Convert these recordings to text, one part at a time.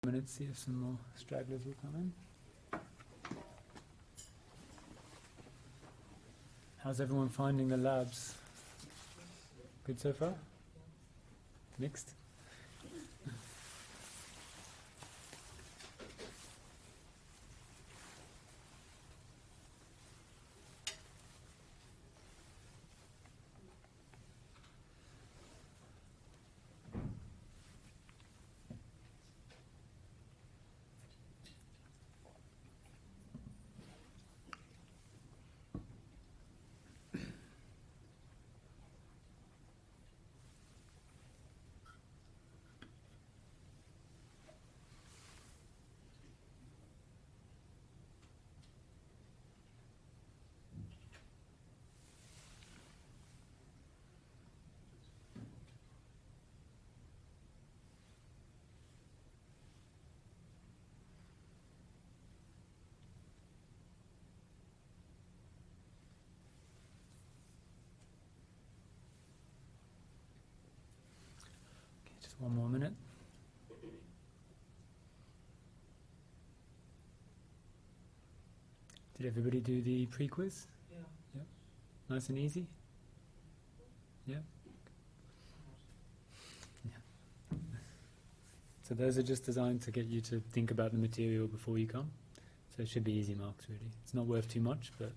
Minutes, see if some more stragglers will come in. How's everyone finding the labs? Good so far? Mixed? Just one more minute. Did everybody do the pre-quiz? Yeah. Yep. Nice and easy? Yeah? Yeah. So those are just designed to get you to think about the material before you come. So it should be easy marks, really. It's not worth too much, but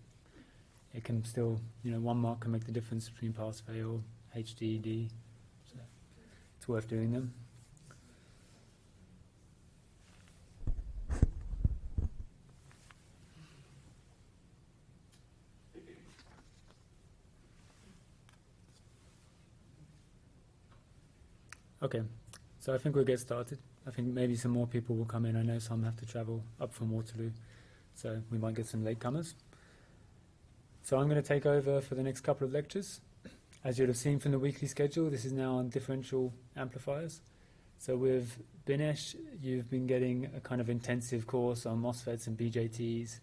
it can still, 1 mark can make the difference between pass, fail, HD, D. So it's worth doing them. Okay, so I think we'll get started. I think maybe some more people will come in. I know some have to travel up from Waterloo, so we might get some latecomers. So I'm going to take over for the next couple of lectures. As you'll have seen from the weekly schedule, this is now on differential amplifiers. So with Binesh, you've been getting a kind of intensive course on MOSFETs and BJTs,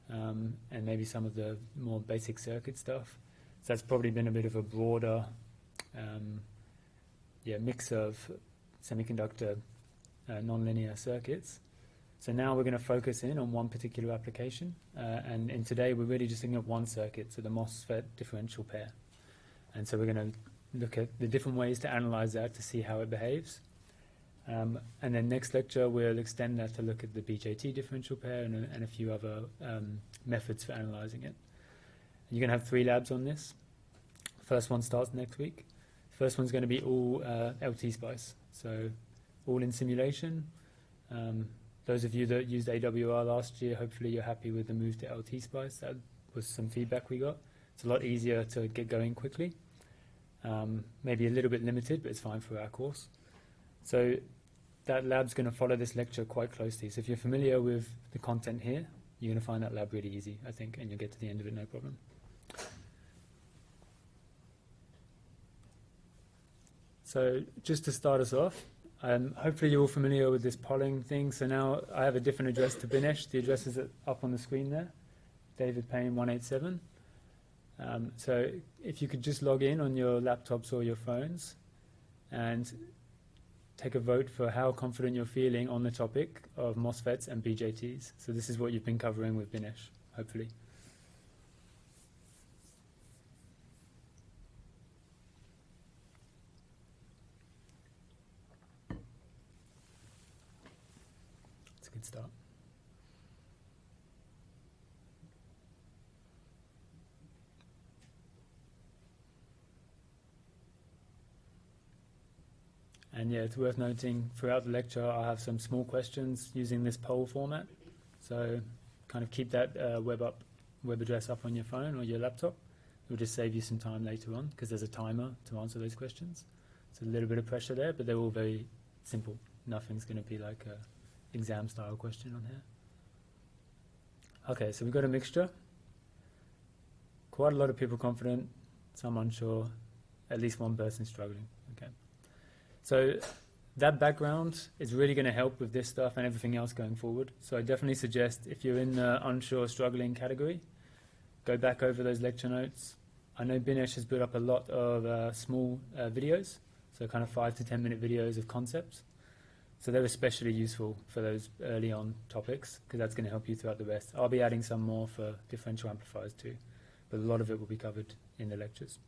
and maybe some of the more basic circuit stuff. So that's probably been a bit of a broader mix of semiconductor nonlinear circuits. So now we're going to focus in on one particular application, and in today we're really just looking at one circuit, so the MOSFET differential pair. And so we're going to look at the different ways to analyze that to see how it behaves. And then next lecture we'll extend that to look at the BJT differential pair and a few other methods for analyzing it. And you're going to have 3 labs on this. First one starts next week. First one's going to be all LT Spice, so all in simulation. Those of you that used AWR last year, hopefully you're happy with the move to LT Spice. That was some feedback we got. It's a lot easier to get going quickly. Maybe a little bit limited, but it's fine for our course. So that lab's going to follow this lecture quite closely. So if you're familiar with the content here, you're going to find that lab really easy, I think, and you'll get to the end of it no problem. So just to start us off, hopefully you're all familiar with this polling thing. So now I have a different address to Binesh. The address is up on the screen there, David Payne 187. So if you could just log in on your laptops or your phones and take a vote for how confident you're feeling on the topic of MOSFETs and BJTs. So this is what you've been covering with Binesh, hopefully. Good start. And yeah, it's worth noting throughout the lecture I'll have some small questions using this poll format. So kind of keep that web address up on your phone or your laptop. It will just save you some time later on because there's a timer to answer those questions. It's a little bit of pressure there, but they're all very simple. Nothing's going to be like a exam style question on here. Okay, so we've got a mixture. Quite a lot of people confident, some unsure, at least one person struggling. Okay, so that background is really going to help with this stuff and everything else going forward. So I definitely suggest if you're in the unsure, struggling category, go back over those lecture notes. I know Binesh has built up a lot of small videos, so kind of 5 to 10 minute videos of concepts. So they're especially useful for those early on topics because that's going to help you throughout the rest. I'll be adding some more for differential amplifiers too, but a lot of it will be covered in the lectures.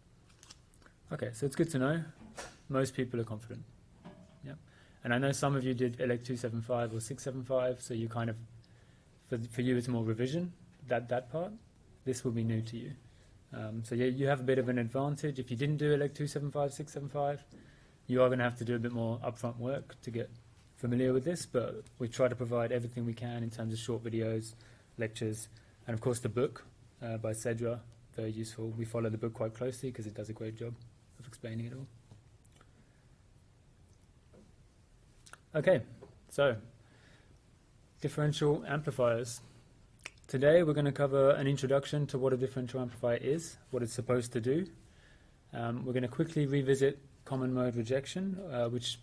Okay, so it's good to know. Most people are confident. Yep. And I know some of you did ELEC375 or 675, so you kind of, for you it's more revision, that part. This will be new to you. So yeah, you have a bit of an advantage. If you didn't do ELEC375, 675, you are going to have to do a bit more upfront work to get familiar with this, but we try to provide everything we can in terms of short videos, lectures, and of course the book by Cedra, very useful. We follow the book quite closely because it does a great job of explaining it all. Okay, so differential amplifiers. Today we're going to cover an introduction to what a differential amplifier is, what it's supposed to do. We're going to quickly revisit common mode rejection, which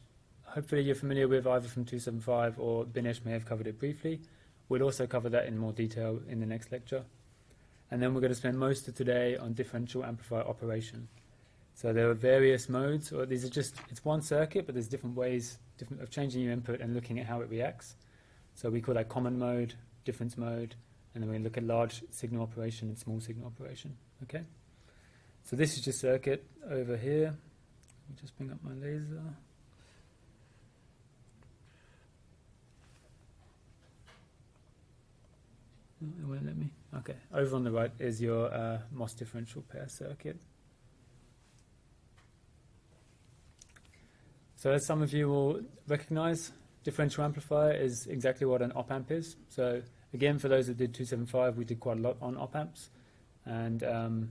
hopefully you're familiar with either from 275 or Binesh may have covered it briefly. We'll also cover that in more detail in the next lecture. And then we're going to spend most of today on differential amplifier operation. So there are various modes, or these are just, it's one circuit, but there's different ways of changing your input and looking at how it reacts. So we call that common mode, difference mode, and then we look at large signal operation and small signal operation. Okay. So this is your circuit over here. Let me just bring up my laser. It won't let me. Okay. Over on the right is your MOS differential pair circuit. So as some of you will recognize, differential amplifier is exactly what an op-amp is. So again, for those that did 275, we did quite a lot on op-amps. And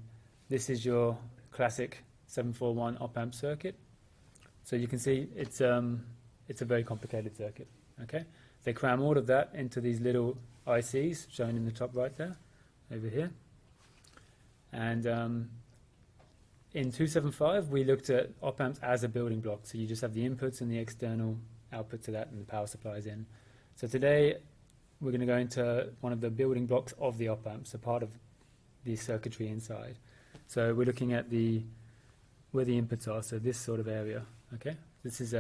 this is your classic 741 op-amp circuit. So you can see it's a very complicated circuit. Okay, they cram all of that into these little ICs shown in the top right there, over here. And in 275, we looked at op-amps as a building block. So you just have the inputs and the external output to that and the power supplies in. So today, we're going to go into one of the building blocks of the op-amps, a part of the circuitry inside. So we're looking at where the inputs are, so this sort of area. Okay, this is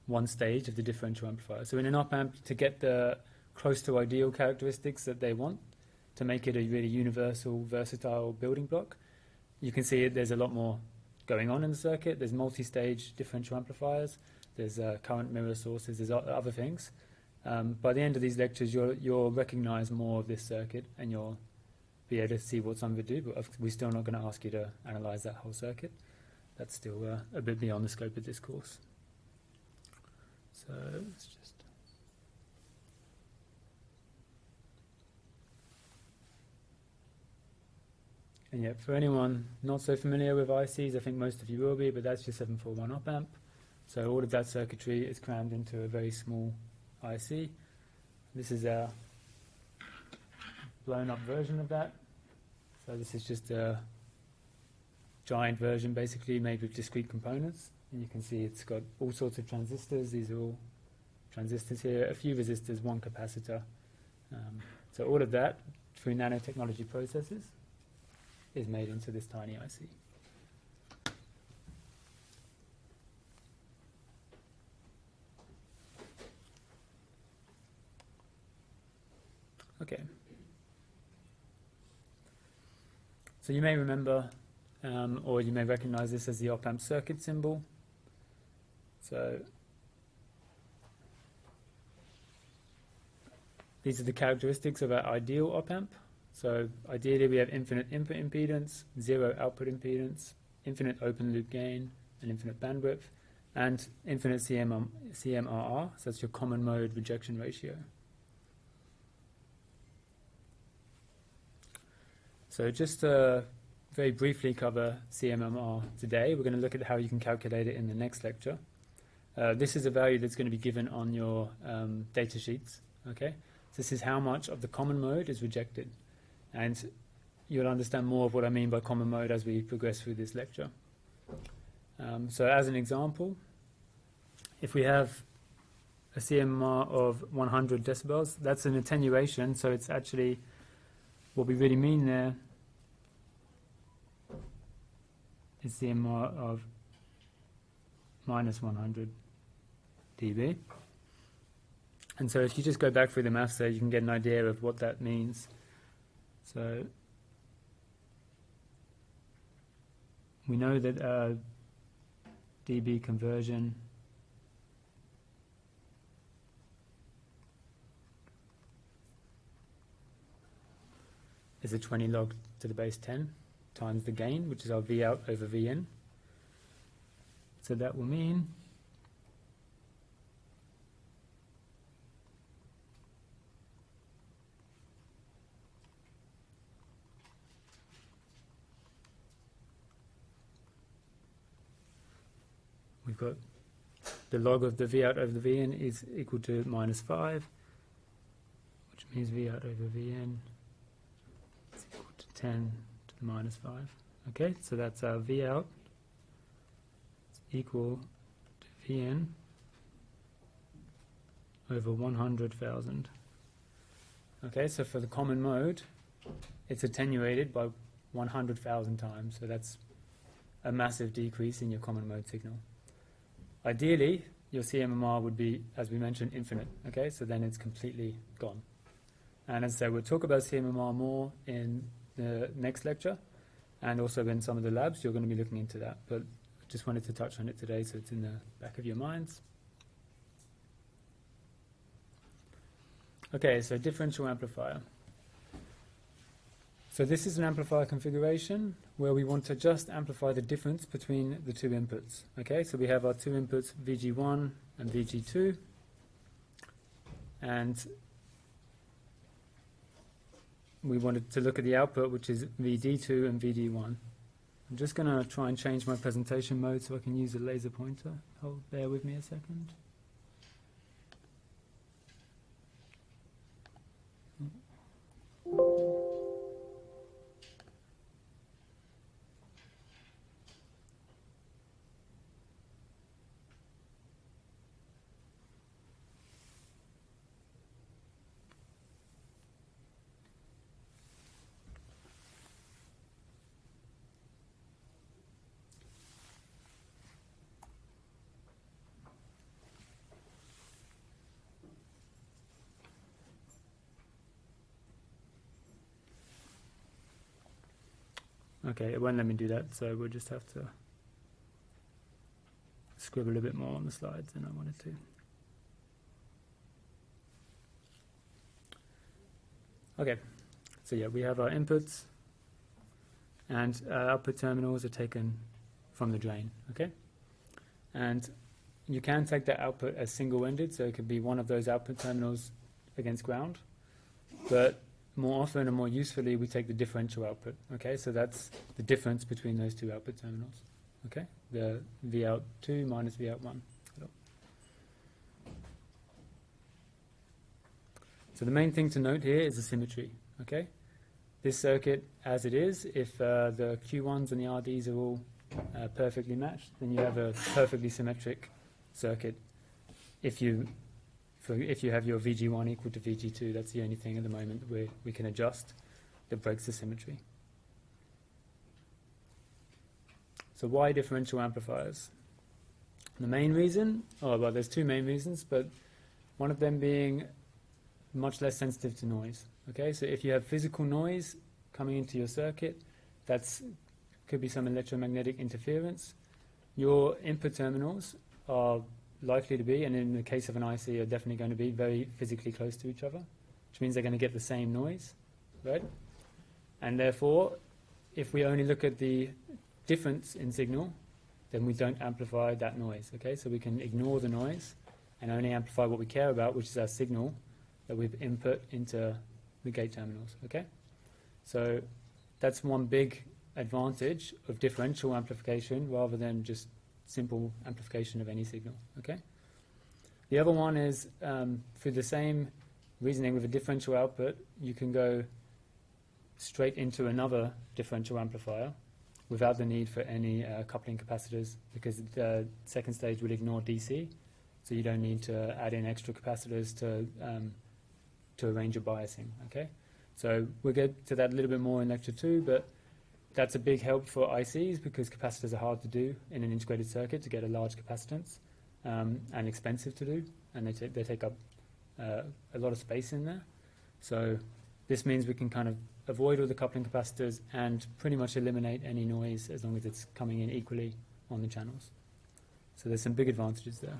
one stage of the differential amplifier. So in an op-amp, to get the close to ideal characteristics that they want, to make it a really universal, versatile building block, you can see there's a lot more going on in the circuit. There's multi-stage differential amplifiers. There's current mirror sources. There's other things. By the end of these lectures, you'll recognize more of this circuit, and you'll be able to see what some of it do. But we're still not going to ask you to analyze that whole circuit. That's still a bit beyond the scope of this course. So let's just. And yeah, for anyone not so familiar with ICs, I think most of you will be, but that's your 741 op-amp. So all of that circuitry is crammed into a very small IC. This is a blown up version of that. So this is just a giant version basically made with discrete components. And you can see it's got all sorts of transistors. These are all transistors here, a few resistors, one capacitor. So all of that through nanotechnology processes is made into this tiny IC. Okay. So you may remember, or you may recognize this as the op-amp circuit symbol. So these are the characteristics of our ideal op-amp. So ideally we have infinite input impedance, zero output impedance, infinite open loop gain, and infinite bandwidth, and infinite CMRR, so that's your common mode rejection ratio. So just to very briefly cover CMRR today, we're going to look at how you can calculate it in the next lecture. This is a value that's going to be given on your data sheets. Okay, so this is how much of the common mode is rejected. And you'll understand more of what I mean by common mode as we progress through this lecture. So as an example, if we have a CMR of 100 decibels, that's an attenuation, so it's actually, what we really mean there is CMR of minus 100 dB. And so if you just go back through the maths there, you can get an idea of what that means. So we know that dB conversion is a 20 log to the base 10 times the gain, which is our V out over V in. So that will mean we've got the log of the V out over the V in is equal to -5, which means V out over V in is equal to 10 to the -5. Okay, so that's our V out is equal to V in over 100,000. Okay, so for the common mode, it's attenuated by 100,000 times, so that's a massive decrease in your common mode signal. Ideally, your CMMR would be, as we mentioned, infinite. Okay, so then it's completely gone. And as I said, we'll talk about CMMR more in the next lecture, and also in some of the labs, you're going to be looking into that. But I just wanted to touch on it today, so it's in the back of your minds. Okay, so differential amplifier. So this is an amplifier configuration where we want to just amplify the difference between the two inputs. Okay, so we have our two inputs, VG1 and VG2, and we wanted to look at the output, which is VD2 and VD1. I'm just going to try and change my presentation mode so I can use a laser pointer. Bear with me a second. Okay, it won't let me do that, so we'll just have to scribble a bit more on the slides than I wanted to. Okay, so yeah, we have our inputs, and our output terminals are taken from the drain, okay? And you can take that output as single-ended, so it could be one of those output terminals against ground, but more often and more usefully, we take the differential output, okay? So that's the difference between those two output terminals, okay? The V out 2 minus V out 1. So the main thing to note here is the symmetry, okay? This circuit, as it is, if the Q1s and the RDs are all perfectly matched, then you have a perfectly symmetric circuit. If you have your VG1 equal to VG2, that's the only thing at the moment where we can adjust that breaks the symmetry. So why differential amplifiers? The main reason, well, there's two main reasons, but one of them being much less sensitive to noise. Okay, so if you have physical noise coming into your circuit, could be some electromagnetic interference. Your input terminals are likely to be, and in the case of an IC, are definitely going to be very physically close to each other, which means they're going to get the same noise, right? And therefore, if we only look at the difference in signal, then we don't amplify that noise, okay? So we can ignore the noise and only amplify what we care about, which is our signal that we've input into the gate terminals, okay? So that's one big advantage of differential amplification rather than just simple amplification of any signal, okay? The other one is, for the same reasoning with a differential output, you can go straight into another differential amplifier without the need for any coupling capacitors, because the second stage will ignore DC, so you don't need to add in extra capacitors to arrange your biasing, okay? So we'll get to that a little bit more in lecture 2, but that's a big help for ICs because capacitors are hard to do in an integrated circuit to get a large capacitance. and expensive to do, and they take up a lot of space in there. So this means we can kind of avoid all the coupling capacitors and pretty much eliminate any noise as long as it's coming in equally on the channels. So there's some big advantages there.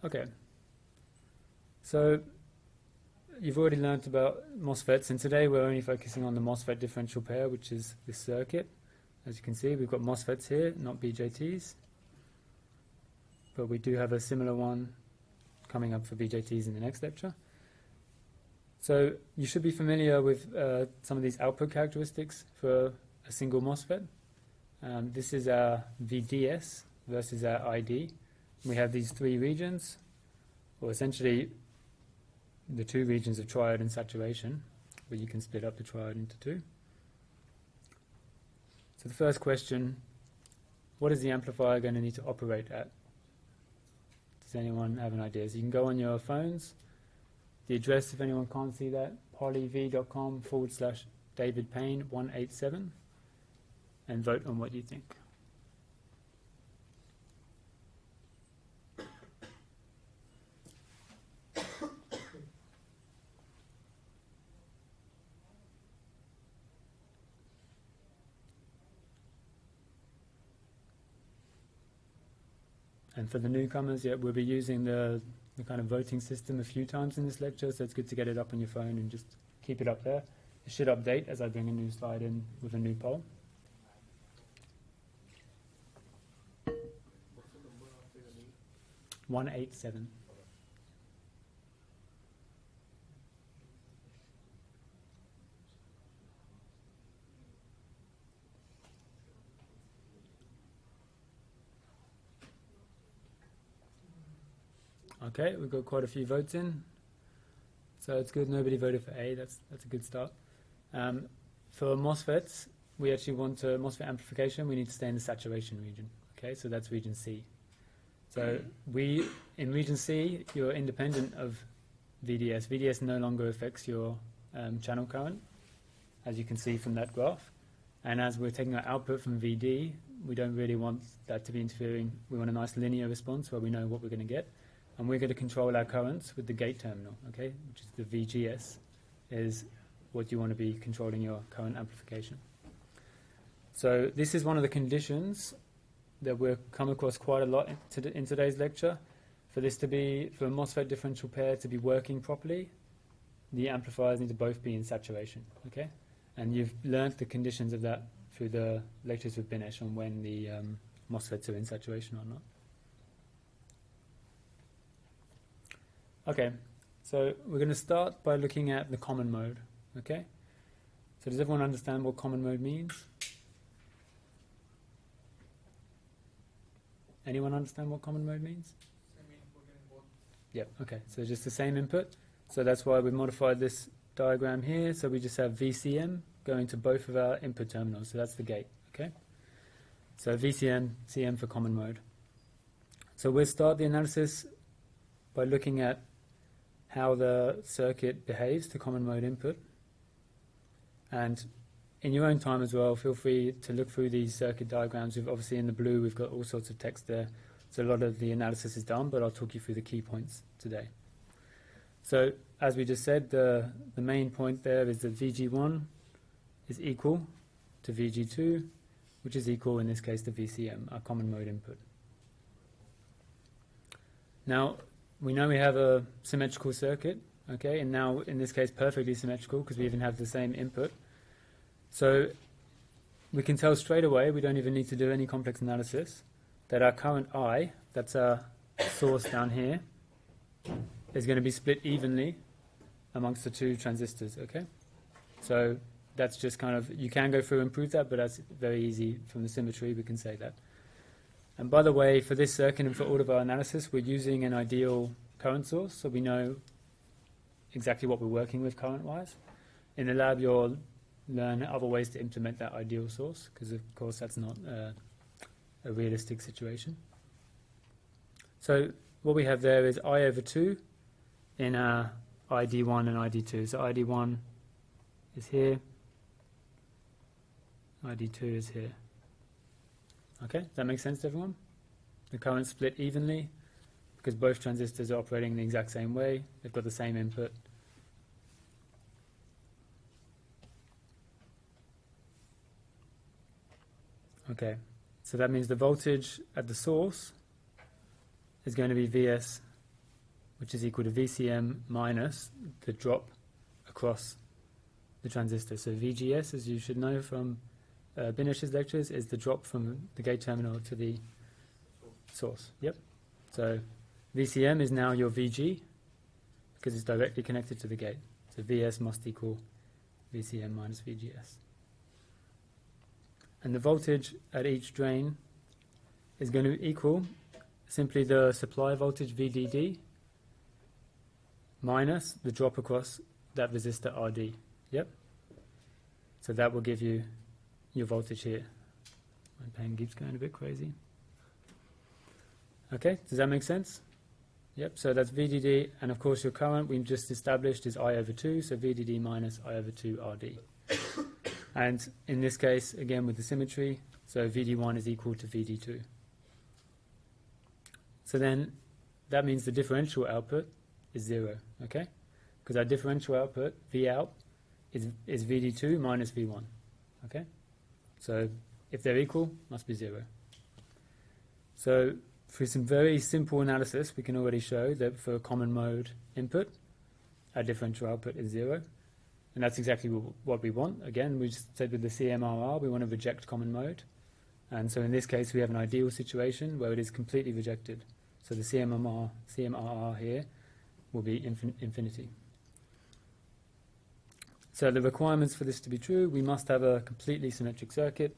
Okay. So you've already learnt about MOSFETs, and today we're only focusing on the MOSFET differential pair, which is this circuit. As you can see, we've got MOSFETs here, not BJTs. But we do have a similar one coming up for BJTs in the next lecture. So you should be familiar with some of these output characteristics for a single MOSFET. This is our VDS versus our ID. We have these three regions, or essentially the two regions of triode and saturation, where you can split up the triode into two. So the first question, what is the amplifier going to need to operate at? Does anyone have an idea? So you can go on your phones. The address, if anyone can't see that, polyv.com/David Payne 187, and vote on what you think. And for the newcomers, yeah, we'll be using the kind of voting system a few times in this lecture, so it's good to get it up on your phone and just keep it up there. It should update as I bring a new slide in with a new poll. What's the number after your name? 187. Okay, we've got quite a few votes in, so it's good. Nobody voted for A. That's a good start. For MOSFETs, we actually want MOSFET amplification. We need to stay in the saturation region. Okay, so that's region C. So in region C, you're independent of VDS. VDS no longer affects your channel current, as you can see from that graph. And as we're taking our output from VD, we don't really want that to be interfering. We want a nice linear response where we know what we're going to get. And we're going to control our currents with the gate terminal, okay, which is the VGS, is what you want to be controlling your current amplification. So this is one of the conditions that we'll come across quite a lot in today's lecture. For a MOSFET differential pair to be working properly, the amplifiers need to both be in saturation, okay? And you've learnt the conditions of that through the lectures with Binesh on when the MOSFETs are in saturation or not. Okay, so we're going to start by looking at the common mode, okay? So does everyone understand what common mode means? Anyone understand what common mode means? Yep, okay, so just the same input. So that's why we modified this diagram here. So we just have VCM going to both of our input terminals. So that's the gate, okay? So VCM, CM for common mode. So we'll start the analysis by looking at how the circuit behaves to common mode input. And in your own time as well, feel free to look through these circuit diagrams. Obviously in the blue we've got all sorts of text there, so a lot of the analysis is done, but I'll talk you through the key points today. So as we just said, the main point there is that VG1 is equal to VG2, which is equal in this case to VCM, our common mode input. Now, we know we have a symmetrical circuit, okay, and now in this case perfectly symmetrical because we even have the same input. So we can tell straight away, we don't even need to do any complex analysis, that our current I, that's our source down here, is going to be split evenly amongst the two transistors, okay? So that's just kind of, you can go through and prove that, but that's very easy from the symmetry, we can say that. And by the way, for this circuit and for all of our analysis, we're using an ideal current source, so we know exactly what we're working with current-wise. In the lab, you'll learn other ways to implement that ideal source, because of course that's not a realistic situation. So what we have there is I over 2 in our ID1 and ID2. So ID1 is here, ID2 is here. Okay, does that make sense to everyone? The current split evenly because both transistors are operating the exact same way. They've got the same input. Okay, so that means the voltage at the source is going to be Vs, which is equal to VCM minus the drop across the transistor. So VGS, as you should know from Binish's lectures, is the drop from the gate terminal to the source. Yep. So VCM is now your VG because it's directly connected to the gate. So Vs must equal VCM minus VGS. And the voltage at each drain is going to equal simply the supply voltage VDD minus the drop across that resistor RD. Yep. So that will give you your voltage here. My pen keeps going a bit crazy. Okay, does that make sense? Yep, so that's VDD, and of course your current we just established is I over 2, so VDD minus I over 2 RD. And in this case, again with the symmetry, so VD1 is equal to VD2. So then that means the differential output is 0, okay? Because our differential output, V out, is VD2 minus V1, okay? So if they're equal, must be 0. So through some very simple analysis, we can already show that for a common mode input, our differential output is 0. And that's exactly what we want. Again, we just said with the CMRR, we want to reject common mode. And so in this case, we have an ideal situation where it is completely rejected. So the CMRR here will be infinity. So the requirements for this to be true, we must have a completely symmetric circuit,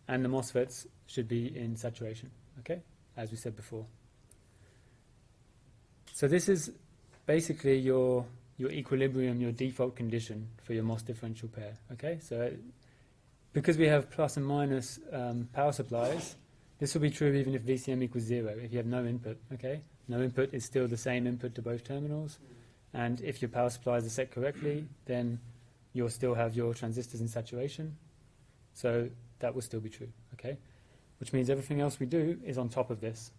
and the MOSFETs should be in saturation, okay, as we said before. So this is basically your equilibrium, your default condition for your MOS differential pair, okay? So because we have plus and minus power supplies, this will be true even if VCM equals 0, if you have no input, okay? No input is still the same input to both terminals, and if your power supplies are set correctly, then you'll still have your transistors in saturation, so that will still be true, okay? Which means everything else we do is on top of this.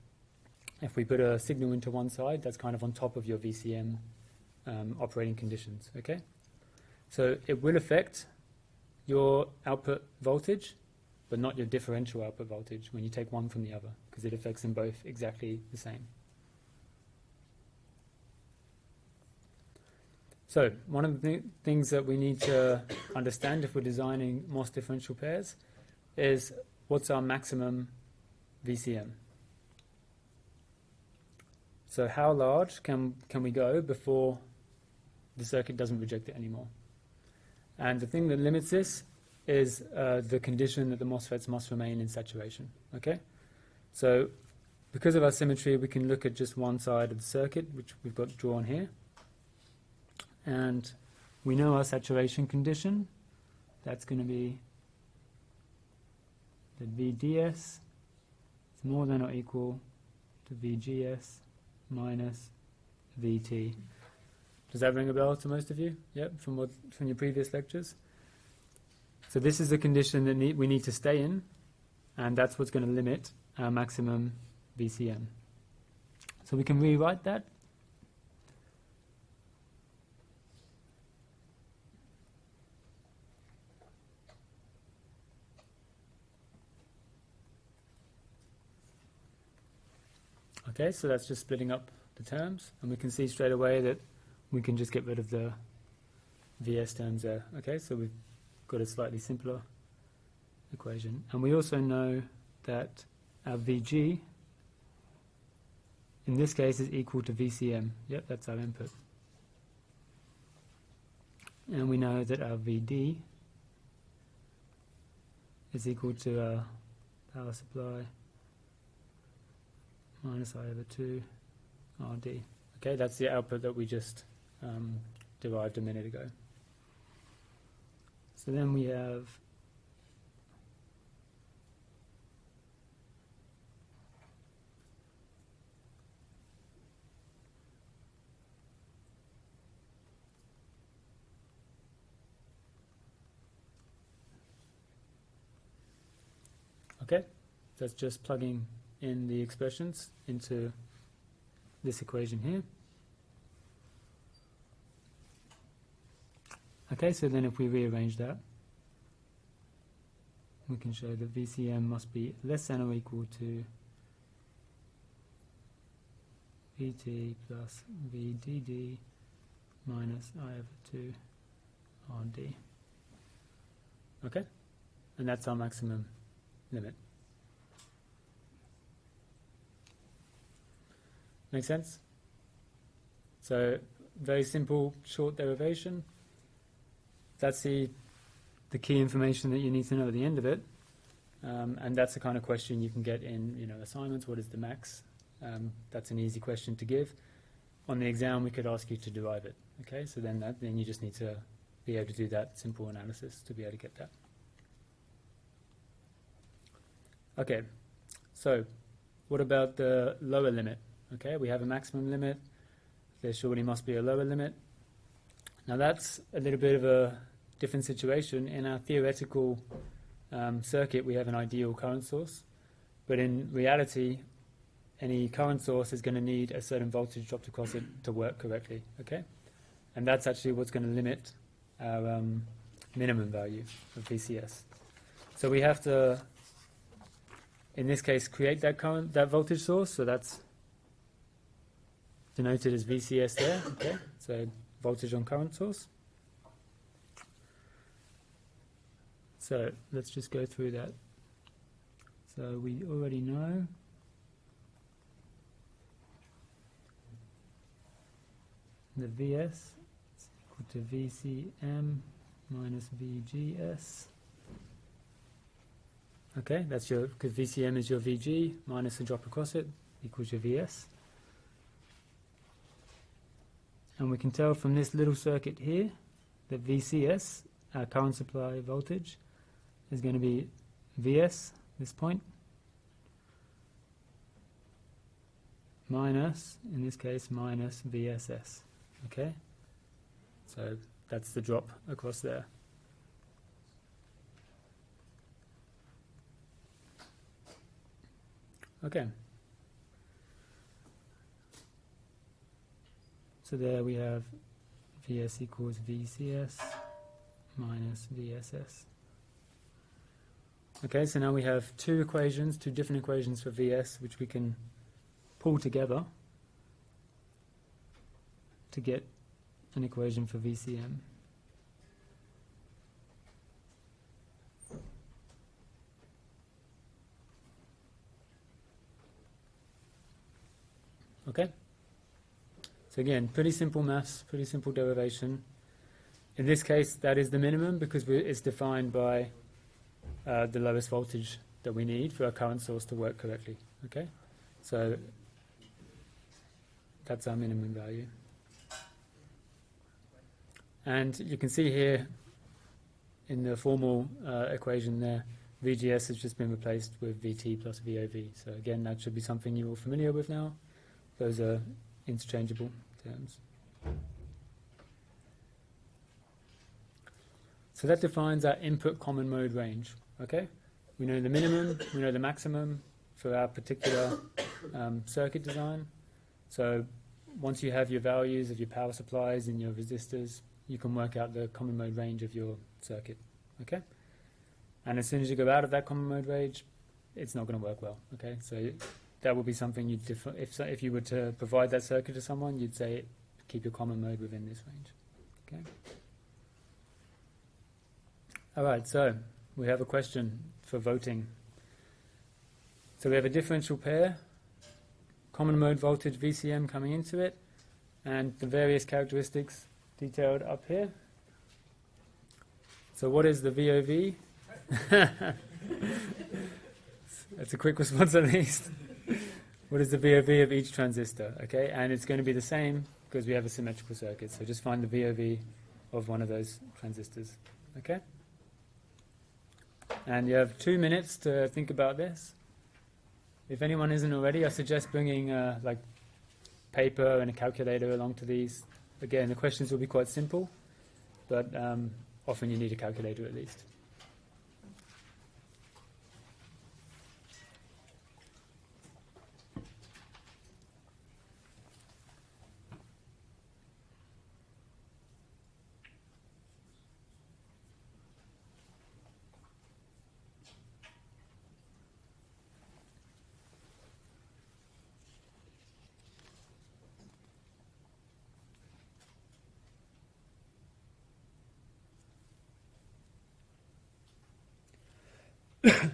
If we put a signal into one side, that's kind of on top of your VCM operating conditions, okay? So it will affect your output voltage, but not your differential output voltage when you take one from the other, because it affects them both exactly the same. So one of the things that we need to understand if we're designing MOS differential pairs is what's our maximum VCM. So how large can we go before the circuit doesn't reject it anymore? And the thing that limits this is the condition that the MOSFETs must remain in saturation. Okay, so because of our symmetry, we can look at just one side of the circuit, which we've got drawn here. And we know our saturation condition. That's going to be that VDS is more than or equal to VGS minus VT. Does that ring a bell to most of you? Yep, from your previous lectures. So this is the condition that we need to stay in, and that's what's going to limit our maximum VCM. So we can rewrite that. Okay, so that's just splitting up the terms, and we can see straight away that we can just get rid of the VS terms there. Okay, so we've got a slightly simpler equation. And we also know that our VG, in this case, is equal to VCM. Yep, that's our input. And we know that our VD is equal to our power supply minus I over 2 RD. Okay, that's the output that we just derived a minute ago. So then we have that's just plugging in the expressions into this equation here. Okay, so then if we rearrange that, we can show that VCM must be less than or equal to VT plus VDD minus I over 2 RD. Okay? And that's our maximum limit. Make sense? So, very simple, short derivation. That's the key information that you need to know at the end of it. And that's the kind of question you can get in assignments. What is the max? That's an easy question to give. On the exam, we could ask you to derive it. Okay, so then you just need to be able to do that simple analysis to be able to get that. Okay, so what about the lower limit? Okay, we have a maximum limit. There surely must be a lower limit. Now that's a little bit of a different situation. In our theoretical circuit, we have an ideal current source, but in reality, any current source is going to need a certain voltage dropped across it to work correctly. Okay, and that's actually what's going to limit our minimum value of VCS. So we have to, in this case, create that voltage source. So that's denoted as VCS there. Okay, so voltage on current source. So let's just go through that. So we already know the VS is equal to VCM minus VGS. Okay, that's because VCM is your VG minus the drop across it equals your VS. And we can tell from this little circuit here that VCS, our current supply voltage, is going to be VS, this point, minus, in this case, minus VSS. Okay? So that's the drop across there. Okay. So there we have VS equals VCS minus VSS. Okay, so now we have two different equations for VS, which we can pull together to get an equation for VCM. Okay? So again, pretty simple maths, pretty simple derivation. In this case, that is the minimum because it's defined by the lowest voltage that we need for our current source to work correctly. Okay? So that's our minimum value. And you can see here in the formal equation there, VGS has just been replaced with VT plus VOV. So again, that should be something you're all familiar with now. Those are interchangeable terms. So that defines our input common mode range. Okay, we know the minimum, we know the maximum for our particular circuit design. So once you have your values of your power supplies and your resistors, you can work out the common mode range of your circuit. Okay, and as soon as you go out of that common mode range, it's not going to work well. Okay, so that would be something you'd if you were to provide that circuit to someone, you'd say keep your common mode within this range. Okay. All right, so we have a question for voting. So we have a differential pair, common mode voltage VCM coming into it, and the various characteristics detailed up here. So what is the VOV? That's a quick response at least. What is the VOV of each transistor? Okay, and it's going to be the same because we have a symmetrical circuit. So just find the VOV of one of those transistors. Okay? And you have 2 minutes to think about this. If anyone isn't already, I suggest bringing like paper and a calculator along to these. Again, the questions will be quite simple, but often you need a calculator at least. And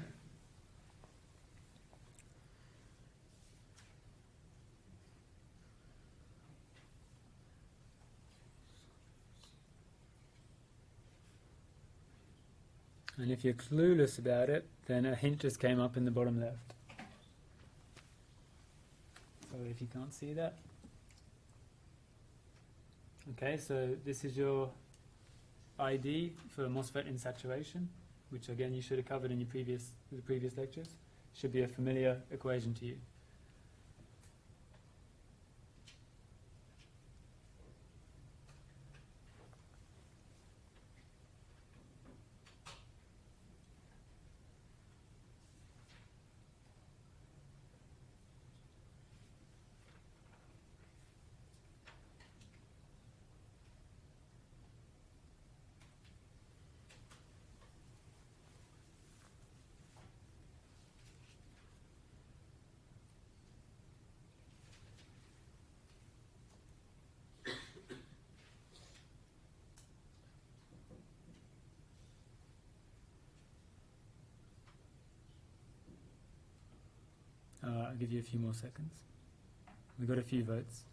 if you're clueless about it, then a hint just came up in the bottom left. So if you can't see that. Okay, so this is your ID for MOSFET in saturation, which again you should have covered in your previous lectures. Should be a familiar equation to you. I'll give you a few more seconds. We've got a few votes.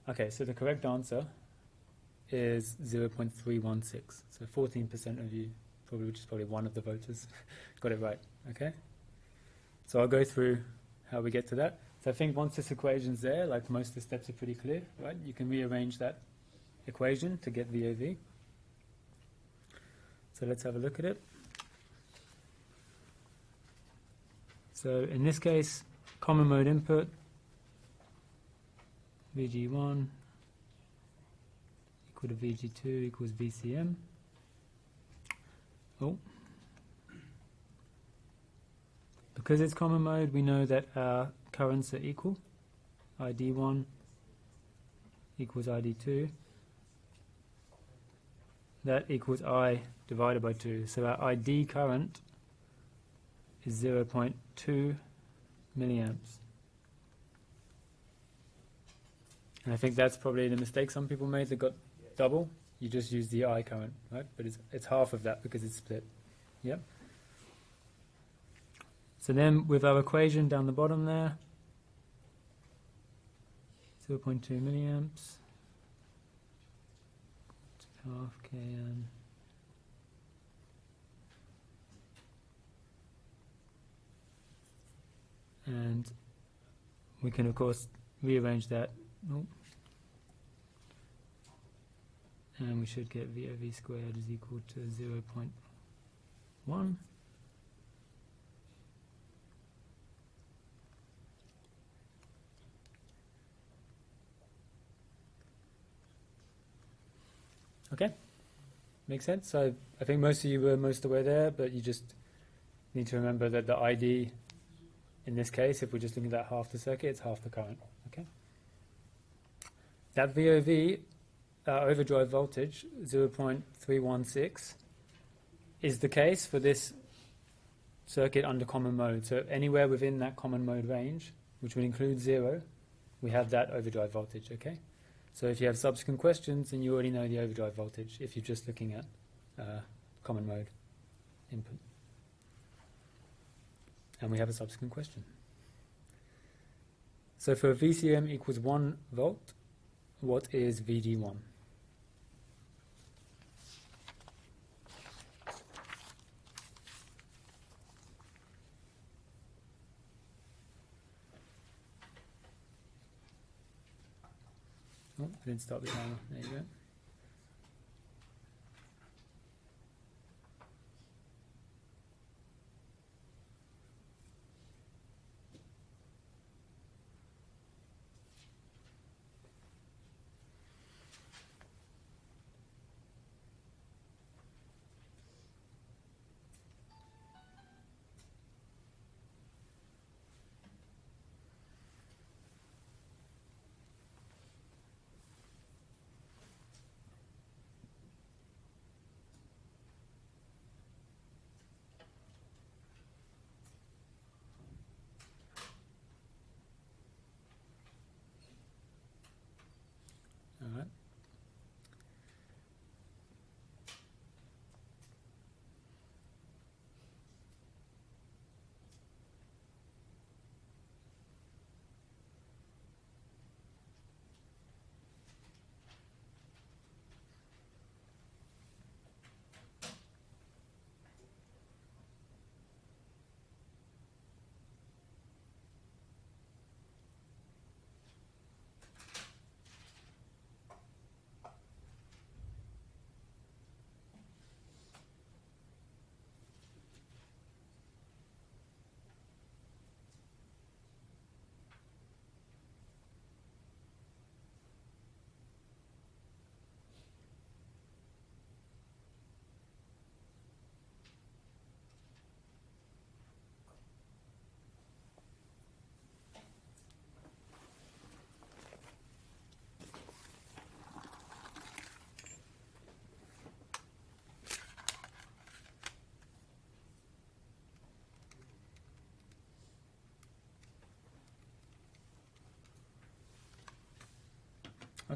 Okay, so the correct answer is 0.316. So 14% of you, probably, which is probably one of the voters, got it right. Okay? So I'll go through how we get to that. So I think once this equation's there, like most of the steps are pretty clear, right? You can rearrange that equation to get VOV. So let's have a look at it. So in this case, common mode input, VG1 equal to VG2 equals VCM. Oh. Because it's common mode, we know that our currents are equal. ID1 equals ID2. That equals I divided by 2. So our ID current is 0.2 milliamps. And I think that's probably the mistake some people made that got double. You just use the I current, right? But it's half of that because it's split. Yep. So then with our equation down the bottom there, 0.2 milliamps, half Kn. And we can of course rearrange that. Oh. And we should get VOV squared is equal to 0.1. Okay, makes sense. So I think most of you were most aware there, but you just need to remember that the ID, in this case, if we're just looking at half the circuit, it's half the current. Okay. That VOV, overdrive voltage, 0.316, is the case for this circuit under common mode. So anywhere within that common mode range, which would include 0, we have that overdrive voltage. Okay. So if you have subsequent questions, then you already know the overdrive voltage if you're just looking at common mode input. And we have a subsequent question. So for VCM equals 1 volt, what is VD1? Oh, I didn't start the timer. There you go.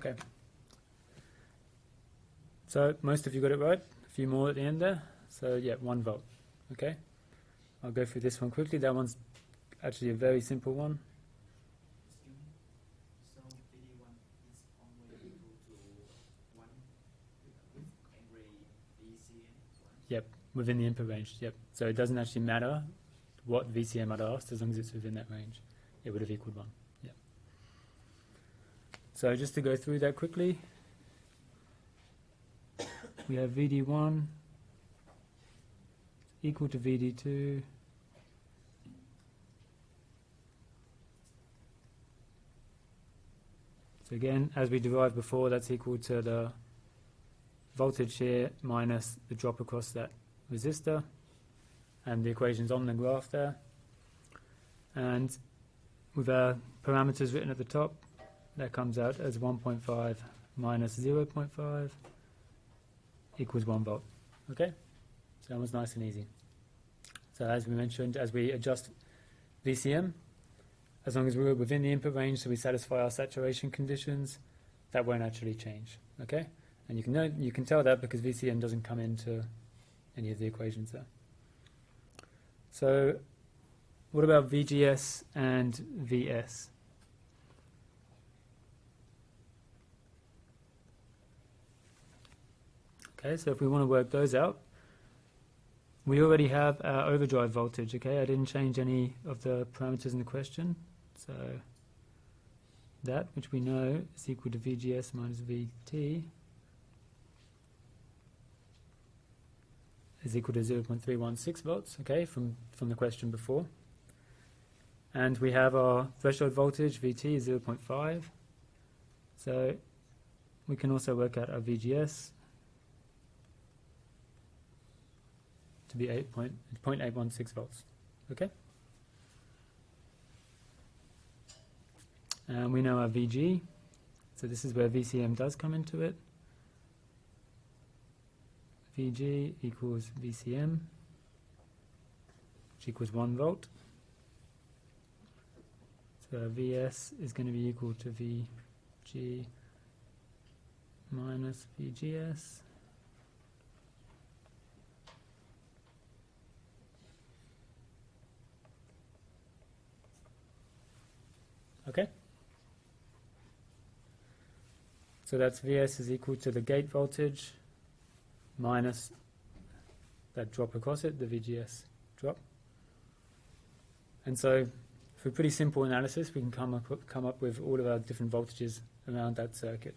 Okay. So most of you got it right. A few more at the end there. So yeah, 1 volt. Okay. I'll go through this one quickly. That one's actually a very simple one. So VD1 is only equal to 1 with every VCM, right? Yep, within the input range. Yep. So it doesn't actually matter what VCM I'd asked as long as it's within that range. It would have equaled 1. Yep. So just to go through that quickly, we have VD1 equal to VD2 so again, as we derived before, that's equal to the voltage here minus the drop across that resistor, and the equation's on the graph there. And with our parameters written at the top, that comes out as 1.5 minus 0.5 equals 1 volt. Okay? So that was nice and easy. So as we mentioned, as we adjust VCM, as long as we're within the input range, so we satisfy our saturation conditions, that won't actually change. Okay? And you can tell that because VCM doesn't come into any of the equations there. So what about VGS and VS? Okay, so if we want to work those out, we already have our overdrive voltage, okay? I didn't change any of the parameters in the question. So that, which we know is equal to VGS minus VT, is equal to 0.316 volts, okay, from the question before. And we have our threshold voltage, VT, is 0.5. So we can also work out our VGS to be 0.816 volts, okay? And we know our VG, so this is where VCM does come into it. VG equals VCM, which equals 1 volt. So our VS is going to be equal to VG minus VGS. Okay? So that's VS is equal to the gate voltage minus that drop across it, the VGS drop. And so for pretty simple analysis, we can come up with all of our different voltages around that circuit.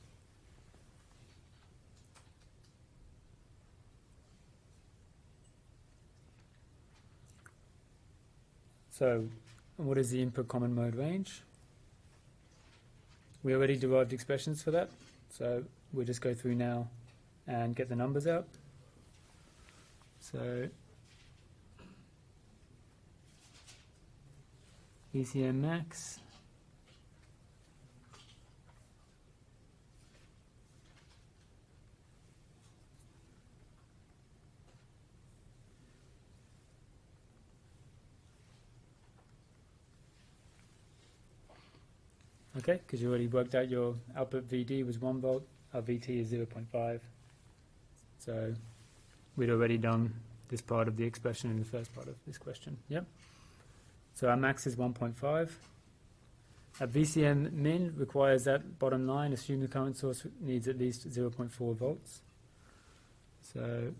So what is the input common mode range? We already derived expressions for that, so we'll just go through now and get the numbers out. So VCM max okay, because you already worked out your output VD was 1 volt, our VT is 0.5. So we'd already done this part of the expression in the first part of this question. Yep. So our max is 1.5. Our VCM min requires that bottom line, assume the current source needs at least 0.4 volts. So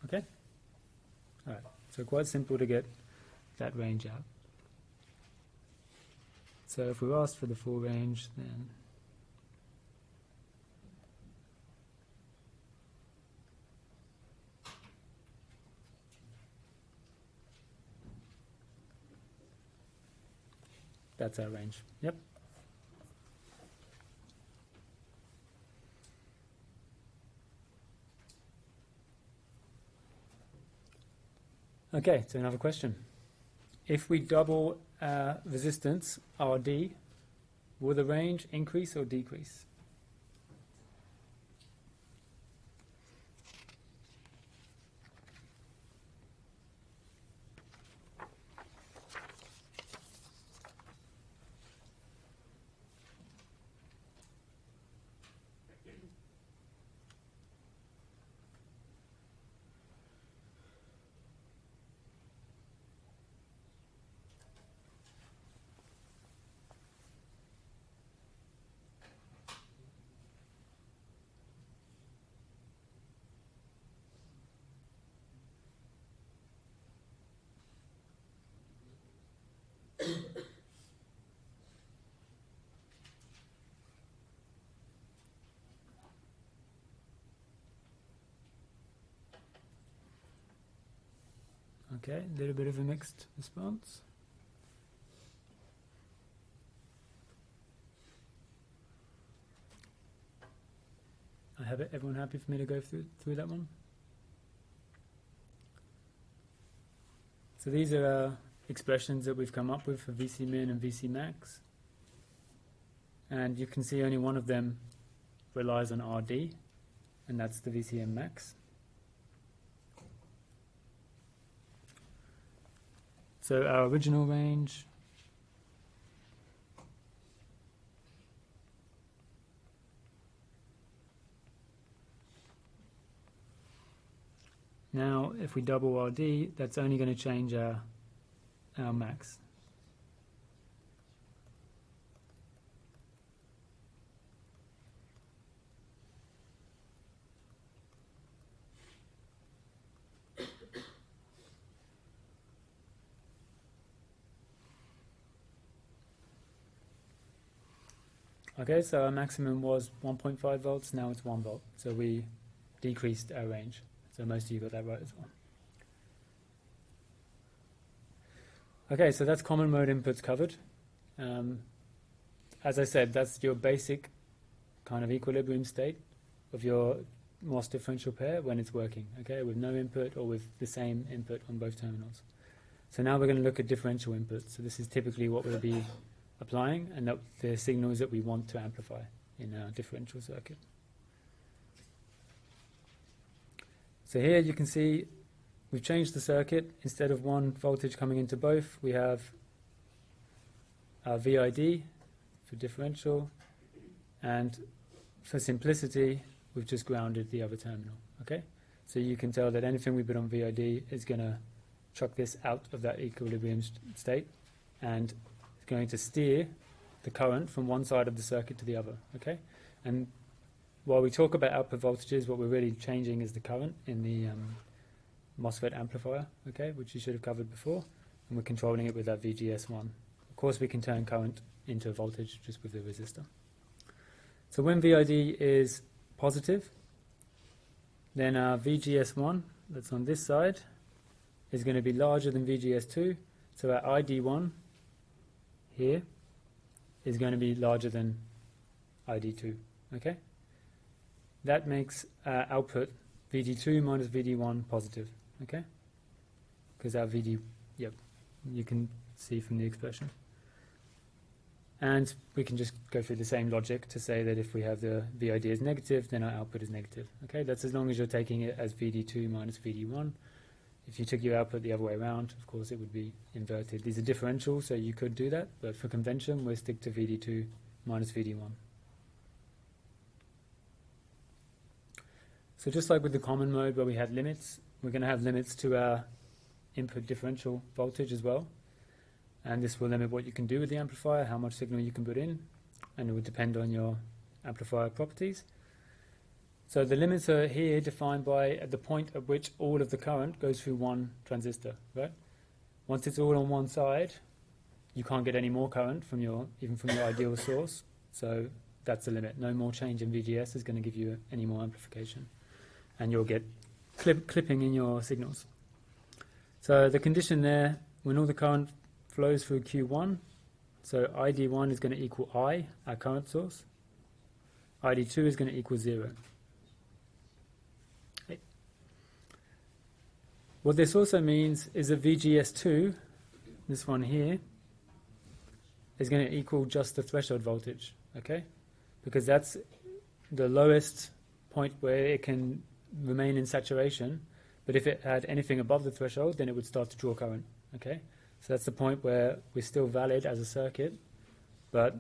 okay. All right. So quite simple to get that range out. So if we asked for the full range, then that's our range. Yep. Okay, so another question. If we double resistance RD, will the range increase or decrease? Okay, a little bit of a mixed response. I have it. Everyone happy for me to go through that one? So these are expressions that we've come up with for VC min and VC max. And you can see only one of them relies on RD, and that's the VCM max. So our original range now, if we double RD, that's only going to change our max. Okay, so our maximum was 1.5 volts, now it's 1 volt. So we decreased our range. So most of you got that right as well. Okay, so that's common mode inputs covered. As I said, that's your basic kind of equilibrium state of your MOS differential pair when it's working, okay, with no input or with the same input on both terminals. So now we're going to look at differential inputs. So this is typically what we'll be applying, and that the signals that we want to amplify in our differential circuit. So here you can see we've changed the circuit. Instead of one voltage coming into both, we have our VID for differential, and for simplicity, we've just grounded the other terminal. Okay, so you can tell that anything we put on VID is going to chuck this out of that equilibrium state, and it's going to steer the current from one side of the circuit to the other. Okay, and while we talk about output voltages, what we're really changing is the current in the MOSFET amplifier, okay, which you should have covered before, and we're controlling it with that VGS1. Of course, we can turn current into a voltage just with the resistor. So when VID is positive, then our VGS1, that's on this side, is going to be larger than VGS2, so our ID1 here is going to be larger than ID2, okay? That makes output VD2 minus VD1 positive, okay? Because our VD, yep, you can see from the expression. And we can just go through the same logic to say that if we have the VID as negative, then our output is negative, okay? That's as long as you're taking it as VD2 minus VD1. If you took your output the other way around, of course, it would be inverted. These are differential, so you could do that, but for convention, we'll stick to VD2 minus VD1. So just like with the common mode where we had limits, we're going to have limits to our input differential voltage as well. And this will limit what you can do with the amplifier, how much signal you can put in, and it would depend on your amplifier properties. So the limits are here defined by the point at which all of the current goes through one transistor, right? Once it's all on one side, you can't get any more current from even from your ideal source. So that's the limit. No more change in VGS is going to give you any more amplification. And you'll get clipping in your signals. So the condition there, when all the current flows through Q1, so ID1 is going to equal I, our current source. ID2 is going to equal 0. What this also means is that VGS2, this one here, is going to equal just the threshold voltage, okay? Because that's the lowest point where it can remain in saturation, but if it had anything above the threshold, then it would start to draw current, okay? So that's the point where we're still valid as a circuit, but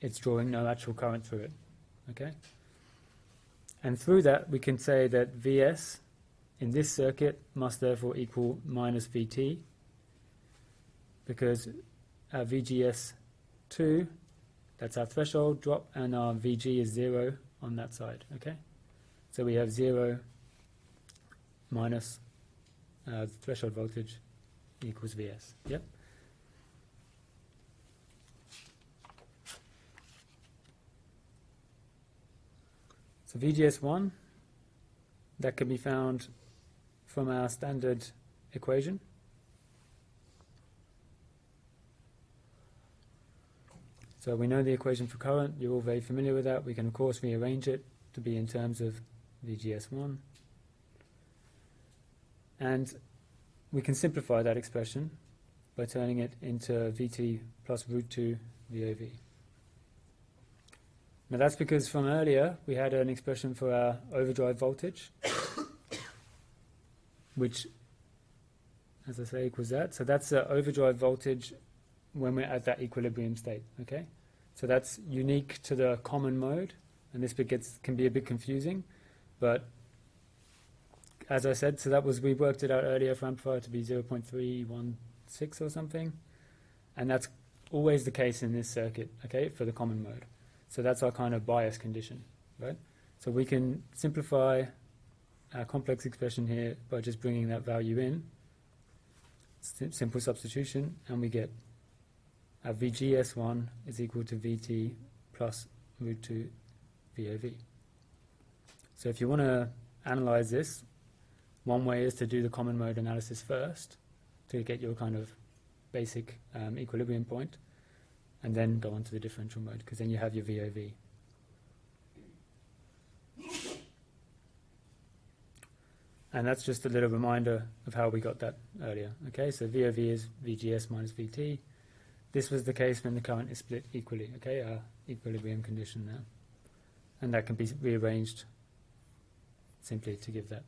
it's drawing no actual current through it, okay? And through that, we can say that Vs in this circuit must therefore equal minus Vt, because our VGS2, that's our threshold drop, and our Vg is 0 on that side, okay? So we have 0 minus threshold voltage equals Vs, yep? So VGS1, that can be found from our standard equation. So we know the equation for current, you're all very familiar with that. We can of course rearrange it to be in terms of VGS1. And we can simplify that expression by turning it into Vt plus root 2 VOV. Now that's because from earlier we had an expression for our overdrive voltage, which, as I say, equals that. So that's the overdrive voltage when we're at that equilibrium state, okay? So that's unique to the common mode, and this bit can be a bit confusing, but as I said, so that was, we worked it out earlier for amplifier to be 0.316 or something, and that's always the case in this circuit, okay, for the common mode. So that's our kind of bias condition, right? So we can simplify our complex expression here by just bringing that value in, simple substitution, and we get our VGS1 is equal to Vt plus root 2 VOV. So if you want to analyze this, one way is to do the common mode analysis first to get your kind of basic equilibrium point, and then go on to the differential mode, because then you have your VOV. And that's just a little reminder of how we got that earlier. Okay, so VOV is VGS minus VT. This was the case when the current is split equally, okay, our equilibrium condition now. And that can be rearranged simply to give that.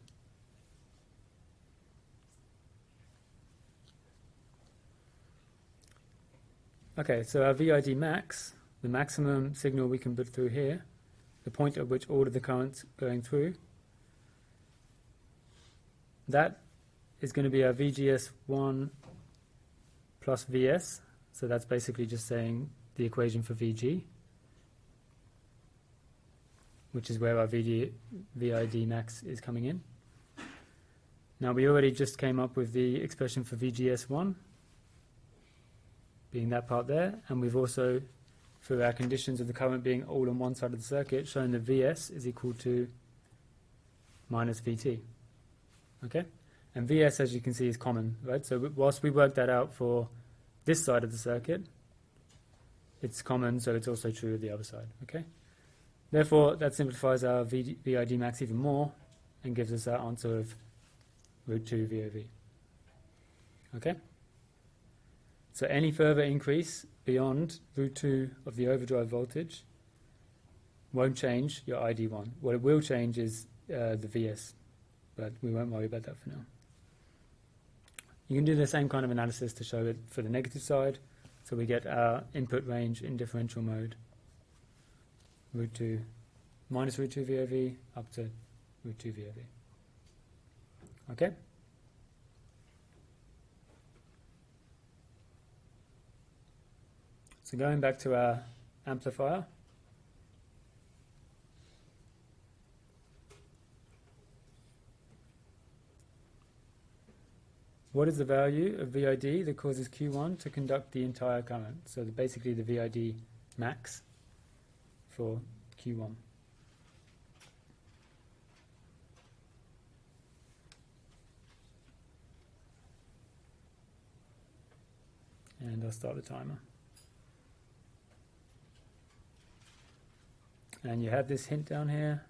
Okay, so our VID max, the maximum signal we can put through here, the point at which all of the current's going through, that is going to be our VGS1 plus Vs. So that's basically just saying the equation for Vg, which is where our VID max is coming in. Now we already just came up with the expression for VGS1, being that part there, and we've also, through our conditions of the current being all on one side of the circuit, shown that Vs is equal to minus Vt. Okay? And Vs, as you can see, is common, right? So whilst we work that out for this side of the circuit, it's common, so it's also true of the other side, okay? Therefore, that simplifies our VID max even more and gives us our answer of root 2 VOV. Okay? So any further increase beyond root 2 of the overdrive voltage won't change your ID1. What it will change is the Vs, but we won't worry about that for now. You can do the same kind of analysis to show it for the negative side. So we get our input range in differential mode, root 2, minus root 2 VOV up to root 2 VOV. Okay? So going back to our amplifier, what is the value of VID that causes Q1 to conduct the entire current? So basically the VID max for Q1. And I'll start the timer. And you have this hint down here.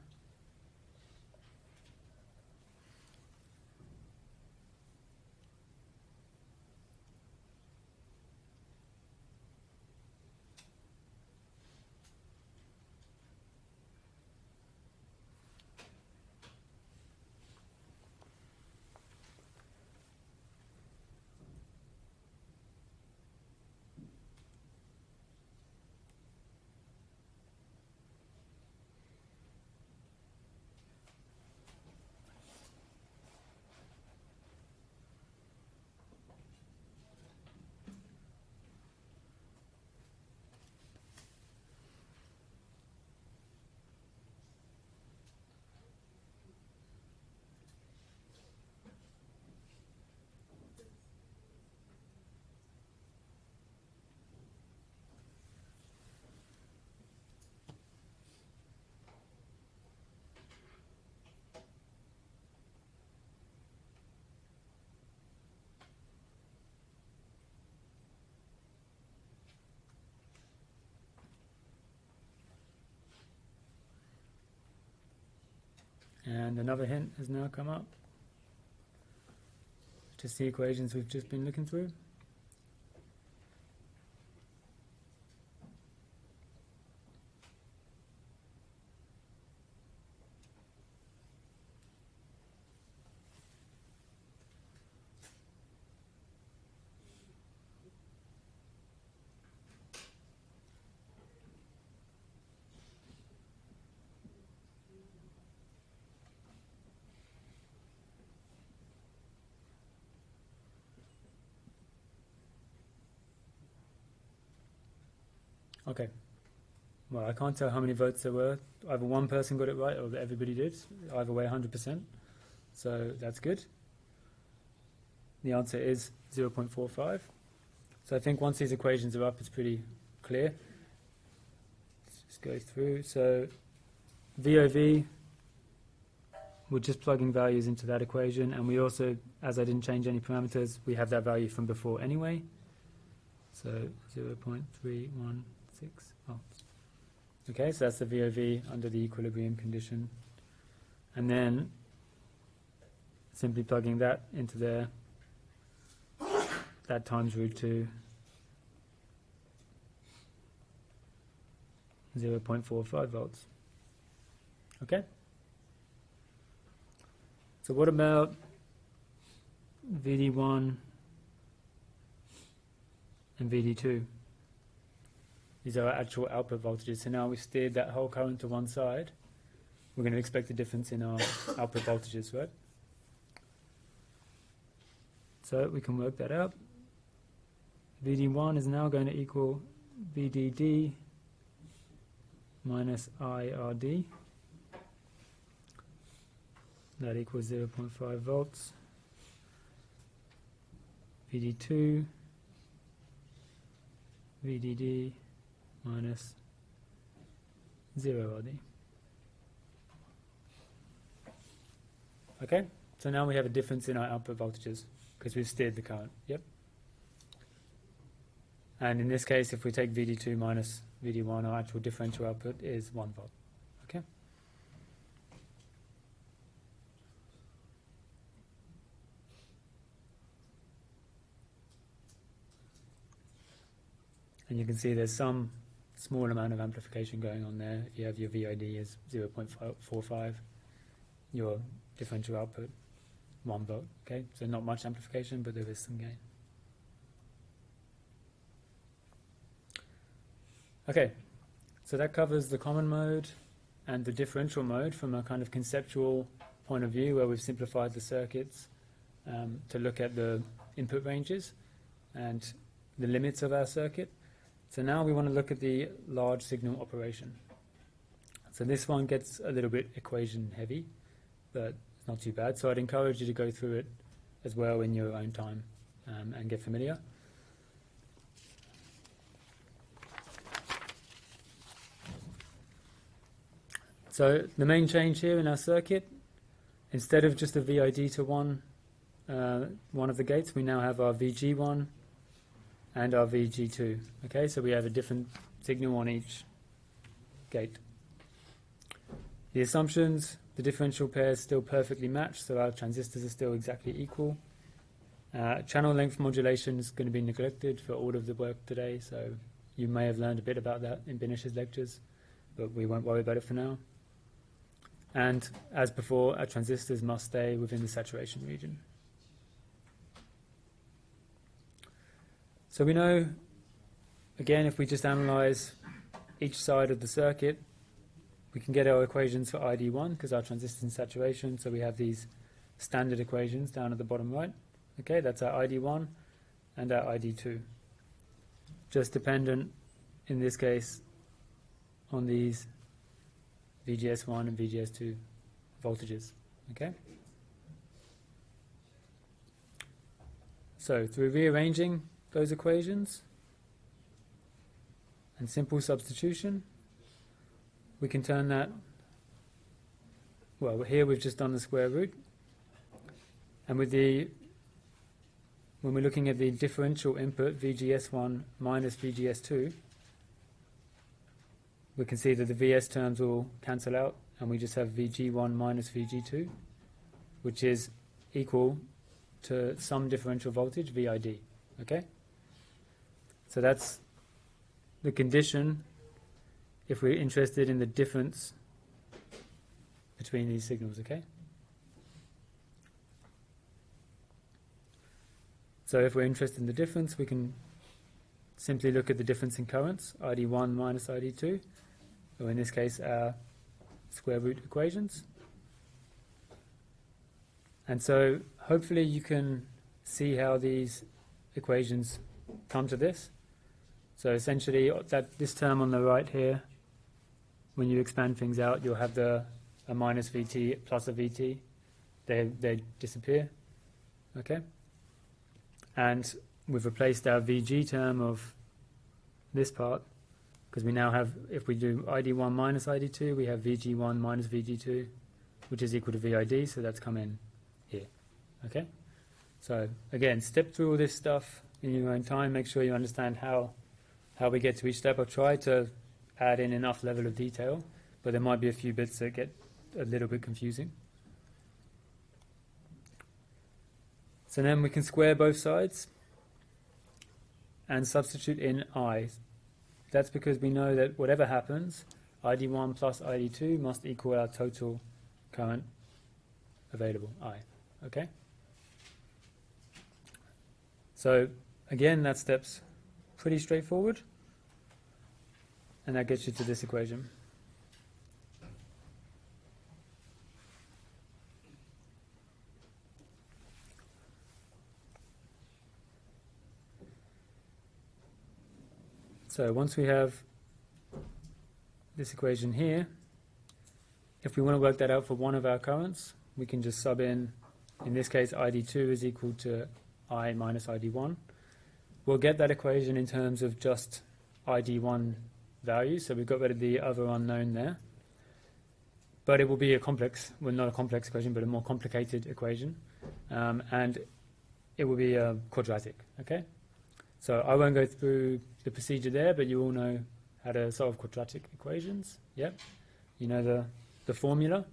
And another hint has now come up. Just the equations we've just been looking through. Okay. Well, I can't tell how many votes there were. Either one person got it right or everybody did. Either way, 100%. So that's good. The answer is 0.45. So I think once these equations are up, it's pretty clear. Let's just go through. So VOV, we're just plugging values into that equation. And we also, as I didn't change any parameters, we have that value from before anyway. So 0.316 volts. Okay, so that's the VOV under the equilibrium condition. And then simply plugging that into there, that times root 2, 0.45 volts. Okay? So what about VD1 and VD2? These are our actual output voltages. So now we've steered that whole current to one side. We're going to expect a difference in our output voltages, right? So we can work that out. VD1 is now going to equal VDD minus IRD. That equals 0.5 volts. VD2, VDD minus 0 RD. Okay, so now we have a difference in our output voltages because we've steered the current. Yep. And in this case, if we take VD2 minus VD1, our actual differential output is 1 volt. Okay. And you can see there's some small amount of amplification going on there. If you have your VID as 0.45, your differential output 1 volt. Okay, so not much amplification, but there is some gain. Okay, so that covers the common mode and the differential mode from a kind of conceptual point of view, where we've simplified the circuits to look at the input ranges and the limits of our circuit. So now we want to look at the large signal operation. So this one gets a little bit equation heavy, but it's not too bad. So I'd encourage you to go through it as well in your own time and get familiar. So the main change here in our circuit, instead of just a VID to one of the gates, we now have our VG1 and our VG2. Okay, so we have a different signal on each gate. The assumptions, the differential pairs still perfectly match, so our transistors are still exactly equal. Channel length modulation is going to be neglected for all of the work today, so you may have learned a bit about that in Binish's lectures, but we won't worry about it for now. And as before, our transistors must stay within the saturation region. So we know, again, if we just analyze each side of the circuit, we can get our equations for ID1 because our transistor is in saturation, so we have these standard equations down at the bottom right. Okay, that's our ID1 and our ID2. Just dependent, in this case, on these VGS1 and VGS2 voltages. Okay? So through rearranging those equations and simple substitution, we can turn that, well, here we've just done the square root, and with the, when we're looking at the differential input VGS1 minus VGS2, we can see that the VS terms will cancel out and we just have Vg1 minus Vg2, which is equal to some differential voltage, VID. Okay? So that's the condition if we're interested in the difference between these signals, okay? So if we're interested in the difference, we can simply look at the difference in currents, ID1 minus ID2, or in this case, our square root equations. And so hopefully you can see how these equations come to this. So essentially, that this term on the right here, when you expand things out, you'll have a minus Vt plus a Vt. They disappear, okay? And we've replaced our Vg term of this part, because we now have, if we do ID1 minus ID2, we have Vg1 minus Vg2, which is equal to VID, so that's come in here, okay? So again, step through all this stuff in your own time, make sure you understand how we get to each step. I'll try to add in enough level of detail, but there might be a few bits that get a little bit confusing. So then we can square both sides and substitute in I. That's because we know that whatever happens, ID1 plus ID2 must equal our total current available, I. Okay? So again, that step's pretty straightforward, and that gets you to this equation. So once we have this equation here, if we want to work that out for one of our currents, we can just sub in this case, ID2 is equal to I minus ID1. We'll get that equation in terms of just ID1 value, so we've got rid of the other unknown there. But it will be a complex, well, not a complex equation, but a more complicated equation. And it will be quadratic, okay? So I won't go through the procedure there, but you all know how to solve quadratic equations. Yep. You know the formula.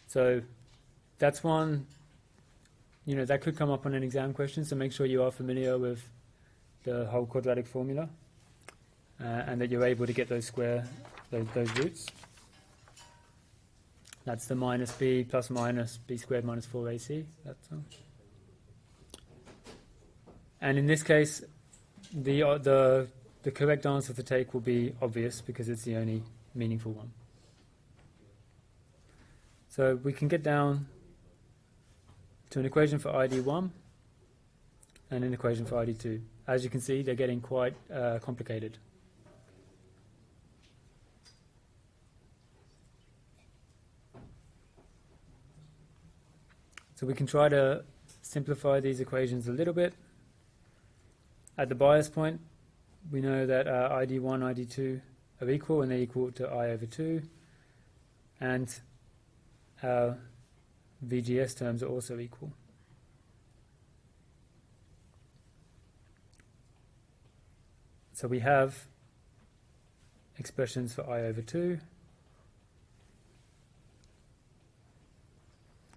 So that's one, that could come up on an exam question, so make sure you are familiar with the whole quadratic formula and that you're able to get those roots. That's the minus b plus minus b squared minus 4ac. That's all. And in this case, the correct answer to take will be obvious because it's the only meaningful one. So we can get down to an equation for ID1 and an equation for ID2. As you can see, they're getting quite complicated. So we can try to simplify these equations a little bit. At the bias point, we know that ID1, ID2 are equal, and they're equal to I over 2. And our VGS terms are also equal. So we have expressions for I over 2.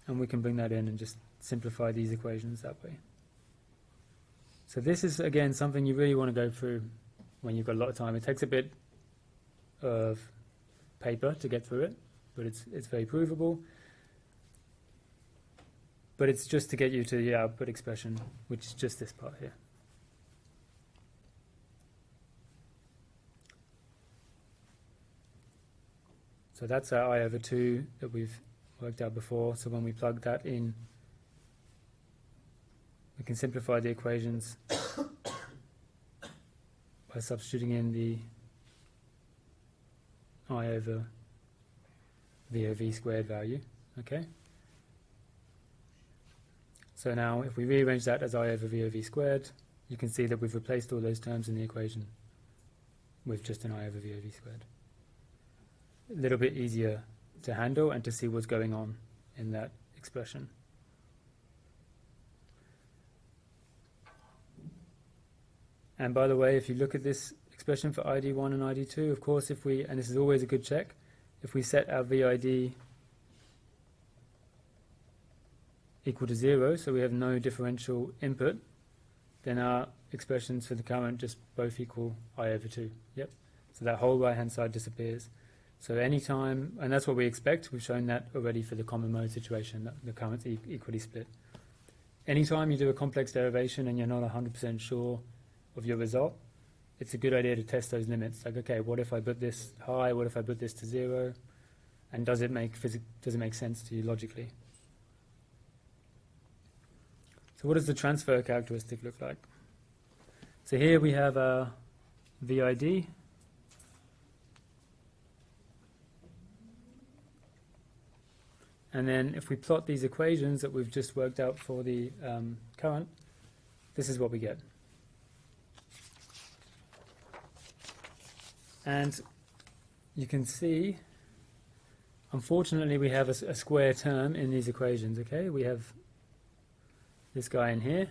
And we can bring that in and just simplify these equations that way. So this is, again, something you really want to go through when you've got a lot of time. It takes a bit of paper to get through it, but it's very provable. But it's just to get you to the output expression, which is just this part here. So that's our I over 2 that we've worked out before. So when we plug that in, we can simplify the equations by substituting in the I over VOV squared value. Okay. So now if we rearrange that as I over VOV squared, you can see that we've replaced all those terms in the equation with just an I over VOV squared. A little bit easier to handle and to see what's going on in that expression. And by the way, if you look at this expression for ID1 and ID2, of course, and this is always a good check, if we set our VID equal to 0, so we have no differential input, then our expressions for the current just both equal I over 2. Yep. So that whole right-hand side disappears. So anytime, and that's what we expect, we've shown that already for the common mode situation, that the current's equally split. Anytime you do a complex derivation and you're not 100% sure of your result, it's a good idea to test those limits. Like, okay, what if I put this high? What if I put this to 0? And does it make sense to you logically? So what does the transfer characteristic look like? So here we have a VID. And then if we plot these equations that we've just worked out for the current, this is what we get. And you can see, unfortunately, we have a square term in these equations, okay? We have this guy in here.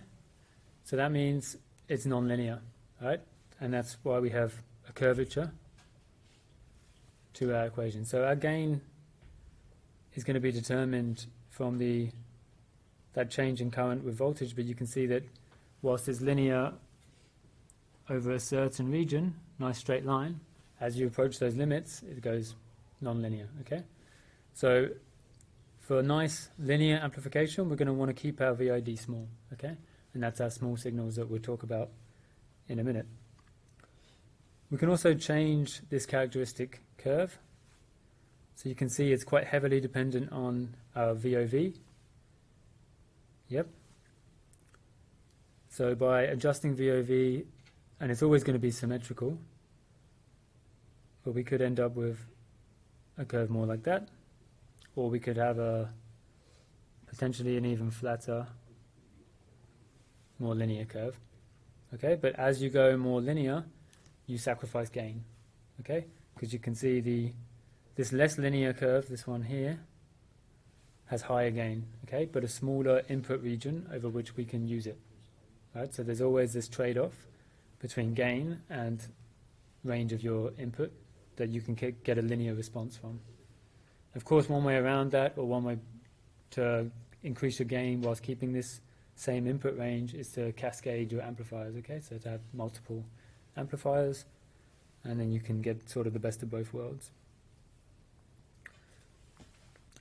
So that means it's nonlinear, right? And that's why we have a curvature to our equation. So our gain is going to be determined from that change in current with voltage, but you can see that whilst it's linear over a certain region, nice straight line, as you approach those limits, it goes non-linear, okay? So for a nice linear amplification, we're going to want to keep our VID small, okay? And that's our small signals that we'll talk about in a minute. We can also change this characteristic curve. So you can see it's quite heavily dependent on our VOV. Yep. So by adjusting VOV, and it's always going to be symmetrical, but we could end up with a curve more like that, or we could have potentially an even flatter, more linear curve. Okay, but as you go more linear, you sacrifice gain. Okay, because you can see this less linear curve, this one here, has higher gain, okay, but a smaller input region over which we can use it, right? So there's always this trade-off between gain and range of your input that you can get a linear response from. Of course, one way around that, or one way to increase your gain whilst keeping this same input range, is to cascade your amplifiers, okay? So to have multiple amplifiers, and then you can get sort of the best of both worlds.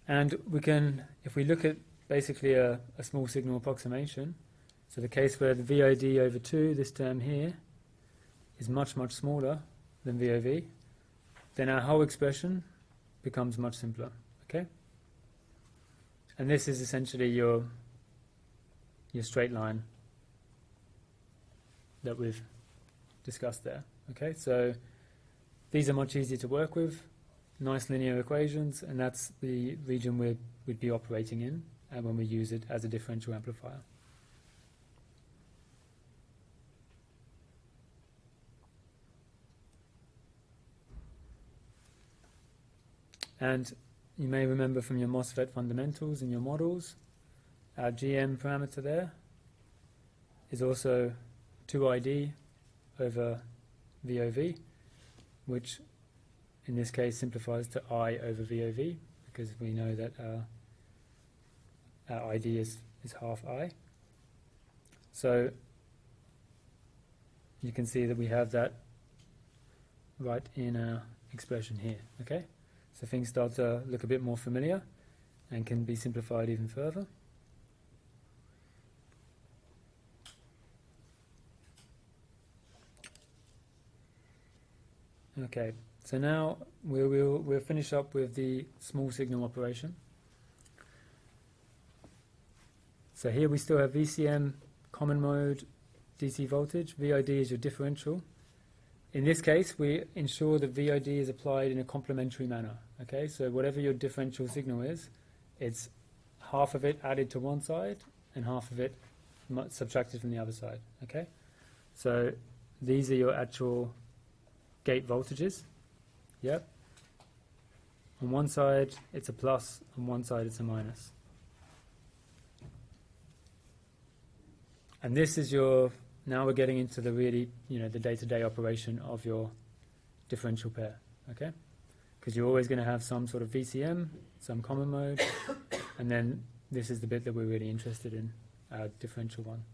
And we can, if we look at basically a small signal approximation, so the case where the VID over 2, this term here, is much, much smaller than VOV, then our whole expression becomes much simpler, okay? And this is essentially your straight line that we've discussed there, okay? So these are much easier to work with, nice linear equations, and that's the region we'd be operating in when we use it as a differential amplifier. And you may remember from your MOSFET fundamentals in your models, our GM parameter there is also 2ID over VOV, which in this case simplifies to I over VOV, because we know that our ID is half I. So you can see that we have that right in our expression here, okay? So things start to look a bit more familiar and can be simplified even further. Okay, so now we'll finish up with the small signal operation. So here we still have VCM, common mode, DC voltage. VID is your differential. In this case, we ensure that VID is applied in a complementary manner. Okay, so whatever your differential signal is, it's half of it added to one side and half of it subtracted from the other side. Okay, so these are your actual gate voltages. Yep. On one side it's a plus, on one side it's a minus. And this is your, now we're getting into the really, the day-to-day operation of your differential pair, okay? Because you're always going to have some sort of VCM, some common mode, and then this is the bit that we're really interested in, our differential one.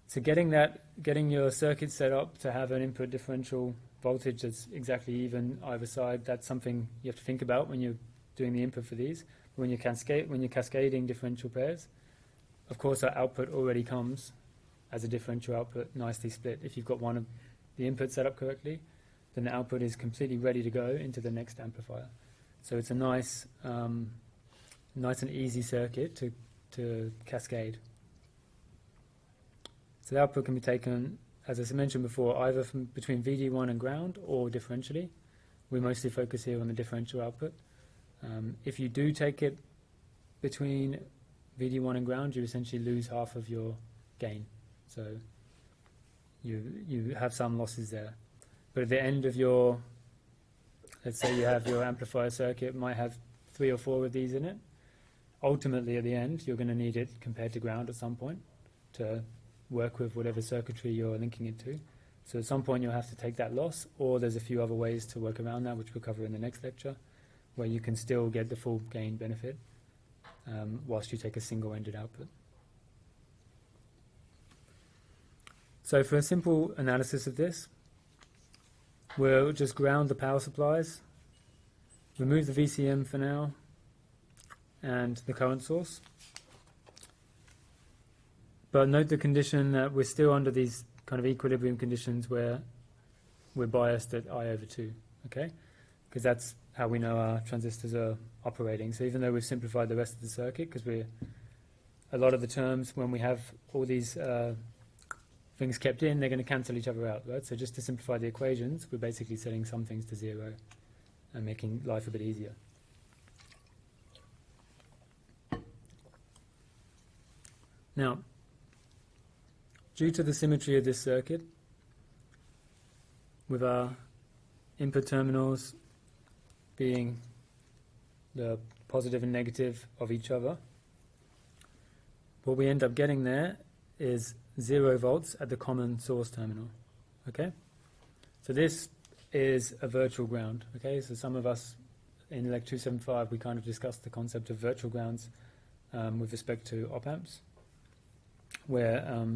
So getting your circuit set up to have an input differential voltage that's exactly even either side, that's something you have to think about when you're doing the input for these. When you're cascading differential pairs, of course our output already comes as a differential output, nicely split. If you've got one of the inputs set up correctly, then the output is completely ready to go into the next amplifier. So it's a nice and easy circuit to cascade. So the output can be taken, as I mentioned before, either from between VD1 and ground or differentially. We mostly focus here on the differential output. If you do take it between VD1 and ground, you essentially lose half of your gain. So you have some losses there. But at the end of your, let's say you have your amplifier circuit, might have 3 or 4 of these in it. Ultimately, at the end, you're going to need it compared to ground at some point to work with whatever circuitry you're linking it to. So at some point you'll have to take that loss, or there's a few other ways to work around that, which we'll cover in the next lecture, where you can still get the full gain benefit whilst you take a single-ended output. So for a simple analysis of this, we'll just ground the power supplies, remove the VCM for now, and the current source. But note the condition that we're still under these kind of equilibrium conditions where we're biased at I over 2, okay? Because that's how we know our transistors are operating. So even though we've simplified the rest of the circuit, because a lot of the terms, when we have all these things kept in, they're going to cancel each other out, right? So just to simplify the equations, we're basically setting some things to 0 and making life a bit easier. Now, due to the symmetry of this circuit, with our input terminals being the positive and negative of each other, what we end up getting there is 0 volts at the common source terminal. Okay? So this is a virtual ground. Okay? So some of us in ELEC375, we kind of discussed the concept of virtual grounds with respect to op-amps, where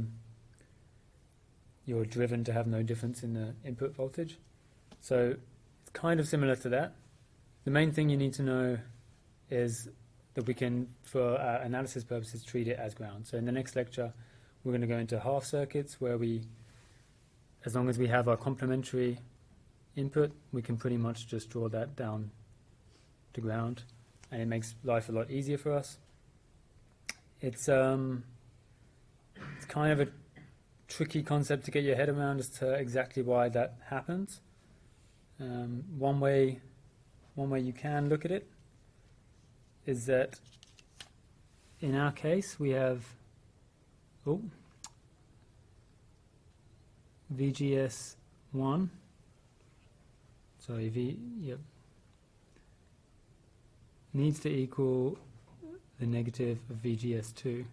you're driven to have no difference in the input voltage. So it's kind of similar to that. The main thing you need to know is that we can, for analysis purposes, treat it as ground. So in the next lecture, we're going to go into half circuits where we, as long as we have our complementary input, we can pretty much just draw that down to ground, and it makes life a lot easier for us. It's kind of a tricky concept to get your head around as to exactly why that happens. One way you can look at it is that in our case we have VGS1, needs to equal the negative of VGS2.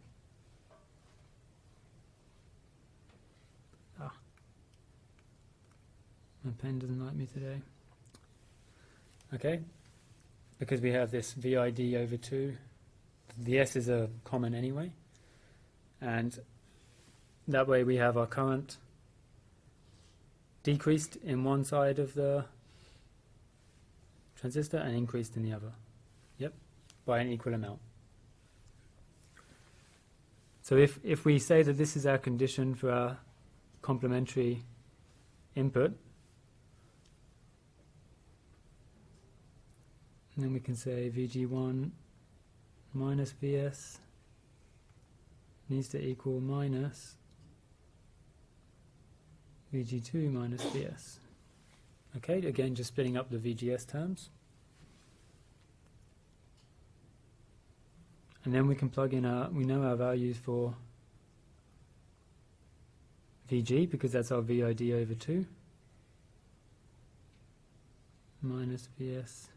My pen doesn't like me today. Okay, because we have this VID over 2. The S is a common anyway, and that way we have our current decreased in one side of the transistor and increased in the other. Yep, by an equal amount. So if we say that this is our condition for our complementary input, and then we can say VG1 minus Vs needs to equal minus VG2 minus Vs. Okay, again, just splitting up the VGS terms. And then we can plug in we know our values for VG, because that's our VID over 2, minus Vs.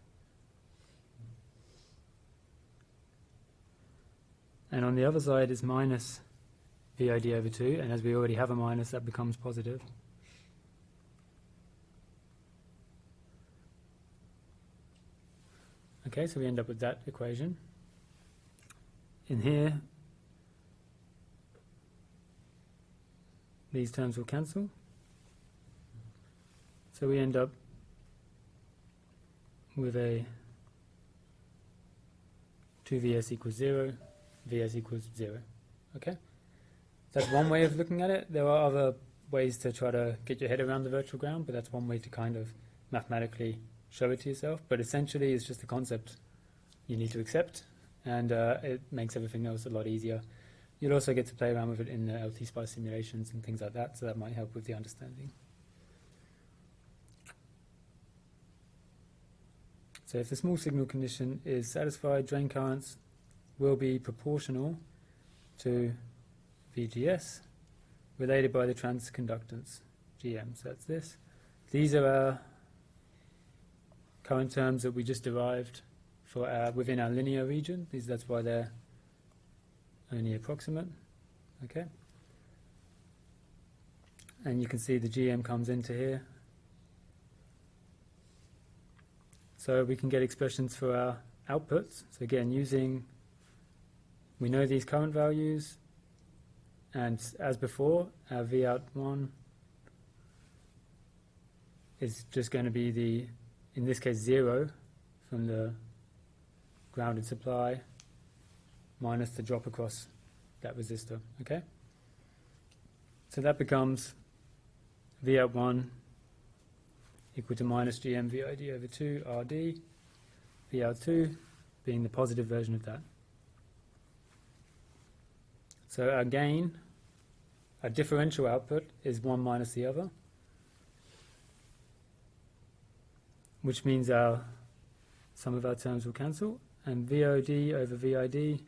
And on the other side is minus VID over 2, and as we already have a minus, that becomes positive. Okay, so we end up with that equation. in here, these terms will cancel. So we end up with a 2Vs equals 0, Vs equals 0. Okay? That's one way of looking at it. There are other ways to try to get your head around the virtual ground, but that's one way to kind of mathematically show it to yourself. But essentially, it's just a concept you need to accept, and it makes everything else a lot easier. You'll also get to play around with it in the LT-SPICE simulations and things like that, so that might help with the understanding. So if the small signal condition is satisfied, drain currents will be proportional to VGS, related by the transconductance, GM. So that's this. These are our current terms that we just derived for within our linear region. That's why they're only approximate. Okay. And you can see the GM comes into here. So we can get expressions for our outputs. So again, we know these current values, and as before, our Vout1 is just going to be in this case, 0 from the grounded supply minus the drop across that resistor, okay? So that becomes Vout1 equal to minus GM VID over 2 RD, Vout2 being the positive version of that. So our gain, our differential output is one minus the other, which means some of our terms will cancel, and VOD over VID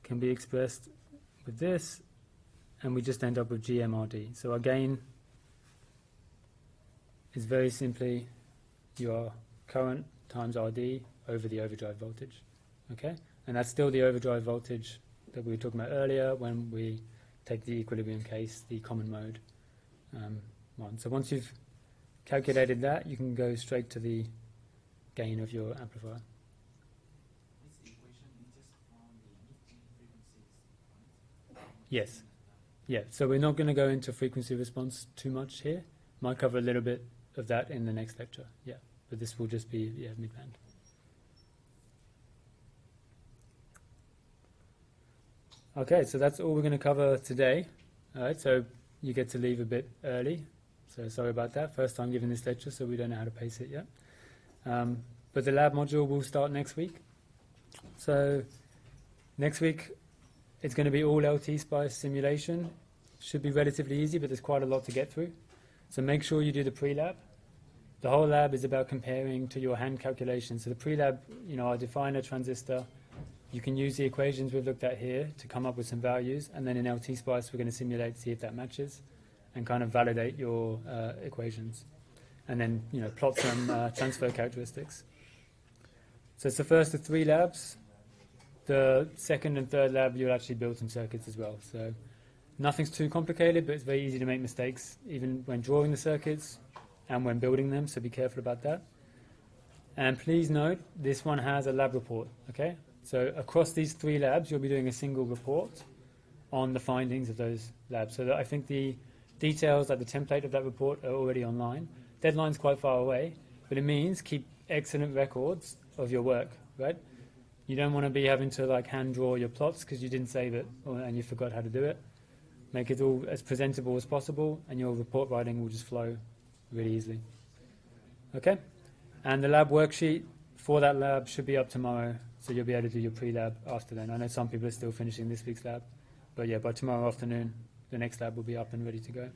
can be expressed with this, and we just end up with GMRD. So our gain is very simply your current times RD over the overdrive voltage, okay? And that's still the overdrive voltage that we were talking about earlier when we take the equilibrium case, the common mode one. So once you've calculated that, you can go straight to the gain of your amplifier. This equation is just from the mid-range frequencies, right? Yes. Yeah, so we're not going to go into frequency response too much here. Might cover a little bit of that in the next lecture, yeah. But this will just be, mid-band. Okay, so that's all we're going to cover today. All right, so you get to leave a bit early. So sorry about that. First time giving this lecture, so we don't know how to pace it yet. But the lab module will start next week. So next week, it's going to be all LT-SPICE simulation. Should be relatively easy, but there's quite a lot to get through. So make sure you do the pre-lab. The whole lab is about comparing to your hand calculations. So the pre-lab, I define a transistor. You can use the equations we've looked at here to come up with some values, and then in LT-SPICE we're going to simulate, see if that matches, and kind of validate your equations, and then plot some transfer characteristics. So it's the first of 3 labs. The second and third lab you'll actually build some circuits as well. So nothing's too complicated, but it's very easy to make mistakes, even when drawing the circuits and when building them, so be careful about that. And please note, this one has a lab report, okay? So across these 3 labs, you'll be doing a single report on the findings of those labs. So that I think the details, like the template of that report, are already online. Deadline's quite far away, but it means keep excellent records of your work, right? You don't want to be having to hand draw your plots because you didn't save it and you forgot how to do it. Make it all as presentable as possible, and your report writing will just flow really easily. Okay? And the lab worksheet for that lab should be up tomorrow, so you'll be able to do your pre-lab after then. I know some people are still finishing this week's lab, but yeah, by tomorrow afternoon, the next lab will be up and ready to go.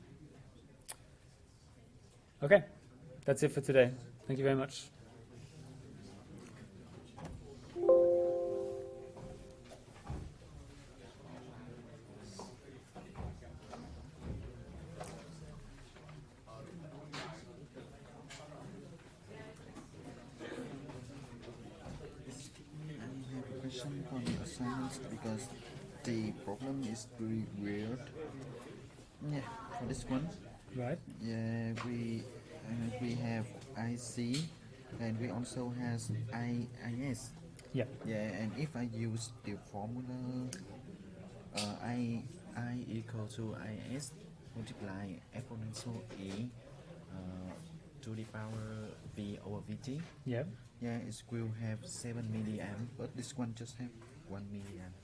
Okay, that's it for today. Thank you very much. On the assignments because the problem is very weird. Yeah, for this one, Right. yeah, we have IC and we also has IIS. Yeah. Yeah, and if I use the formula I equal to is multiply exponential e to the power v over vt. Yeah. Yeah, it will have 7 milliamp, but this one just have 1 milliamp.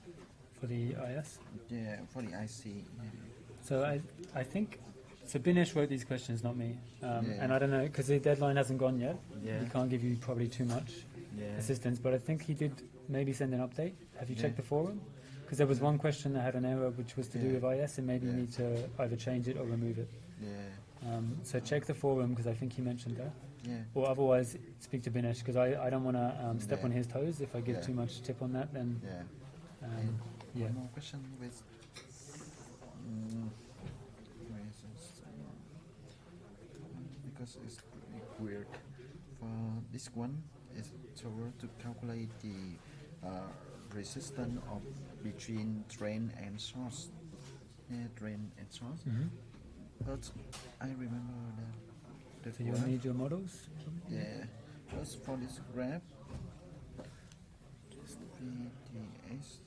For the IS. Yeah, for the IC. Yeah. So I think so. Binesh wrote these questions, not me. Yeah. And I don't know because the deadline hasn't gone yet. Yeah. He can't give you probably too much Yeah. assistance, but I think he did maybe send an update. Have you Yeah. checked the forum? Because there was one question that had an error, which was to do Yeah. with IS, and maybe you Yeah. need to either change it or remove it. Yeah. So check the forum because I think he mentioned that. Yeah. Or otherwise, speak to Binesh because I don't want to step Yeah. on his toes. If I give Yeah. too much tip on that, then Yeah. um, yeah. One more question with where is this? Because it's pretty weird. For this one, it's told to calculate the resistance of between drain and source. Yeah, drain and source. Mhm. But I remember that So you'll graph. need your models. Yeah, just for this graph, just VTS.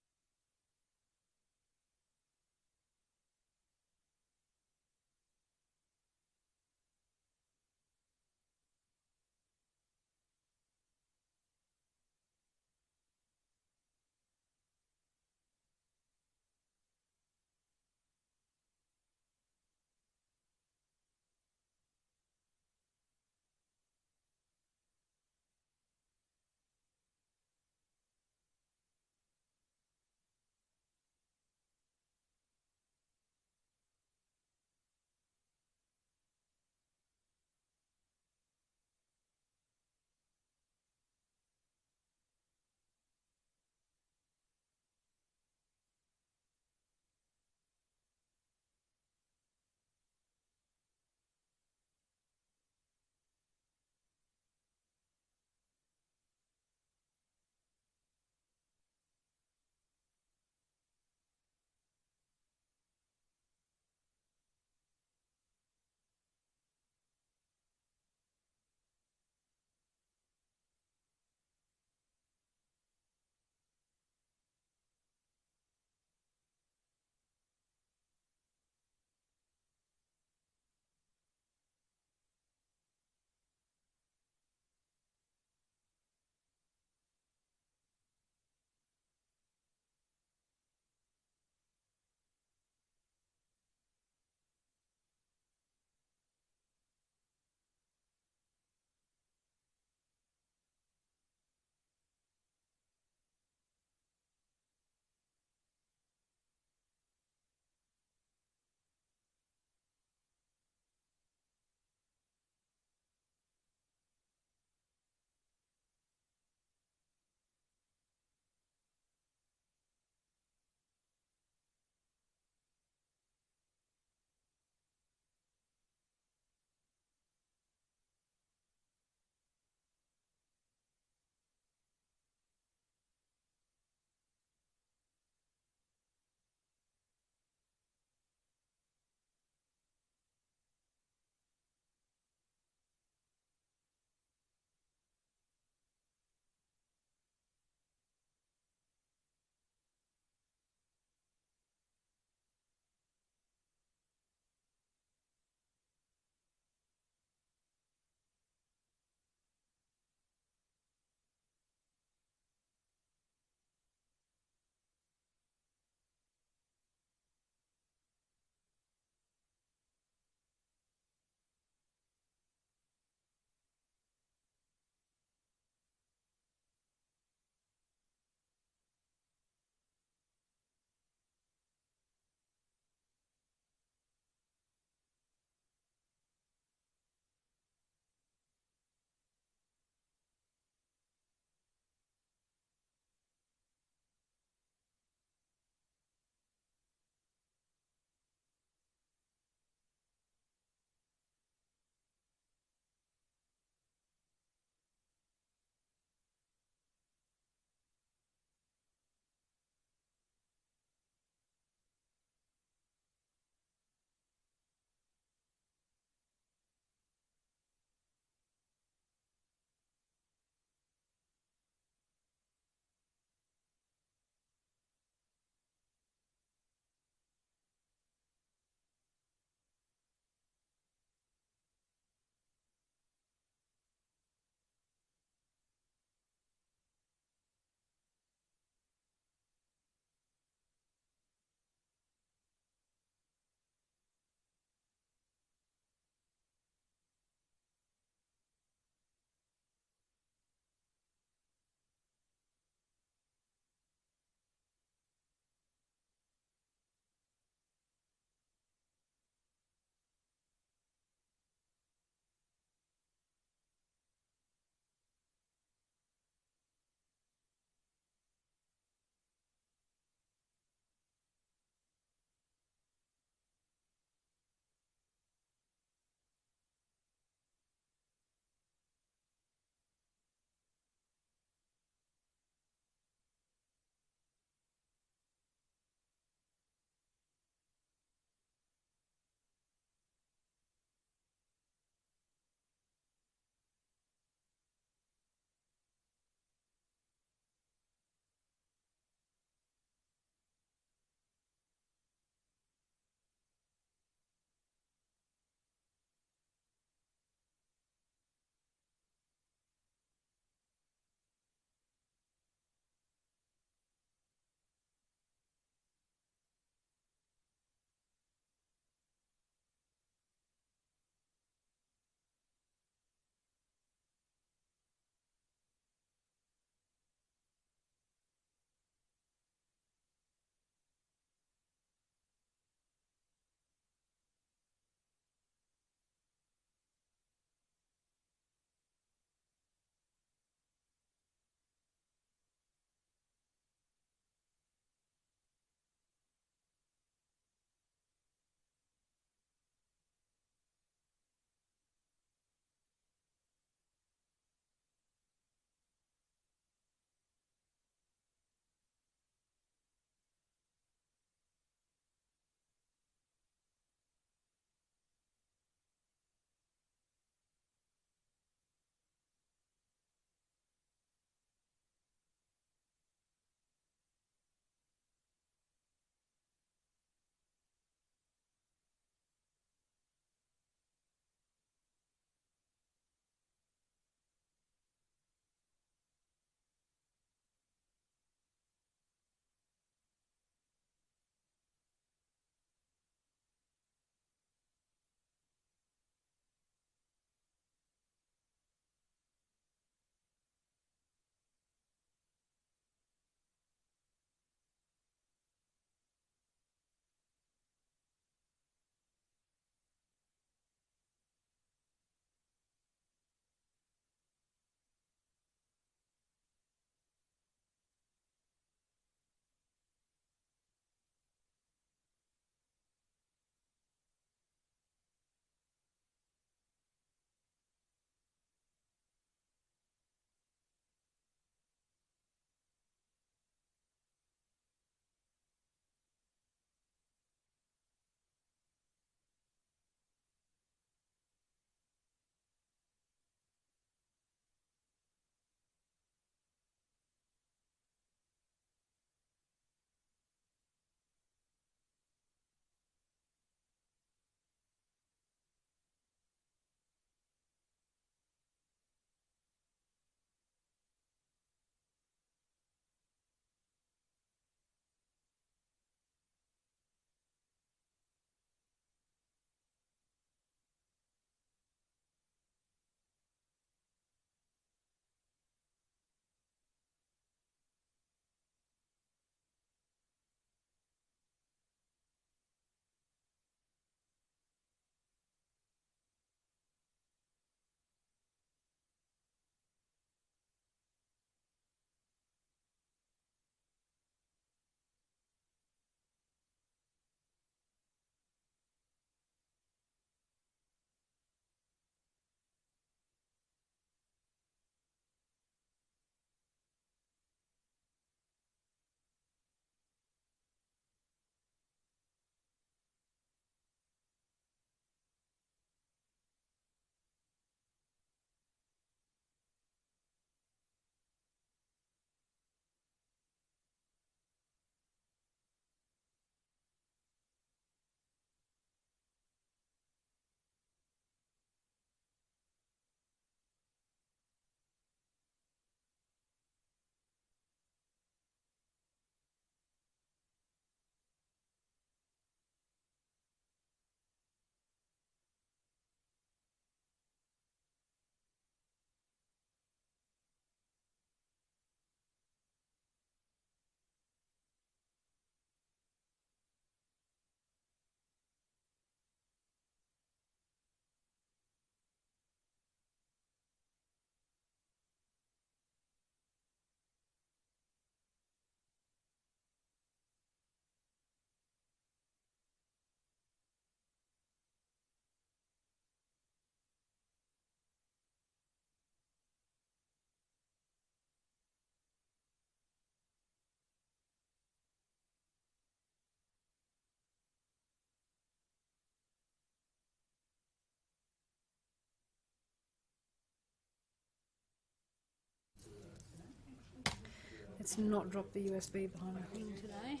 Let's not drop the USB behind the thing today.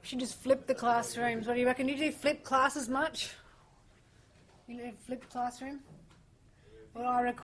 We should just flip the classrooms. What do you reckon? Do you flip classes much? You know, flip classroom? Well, I reckon.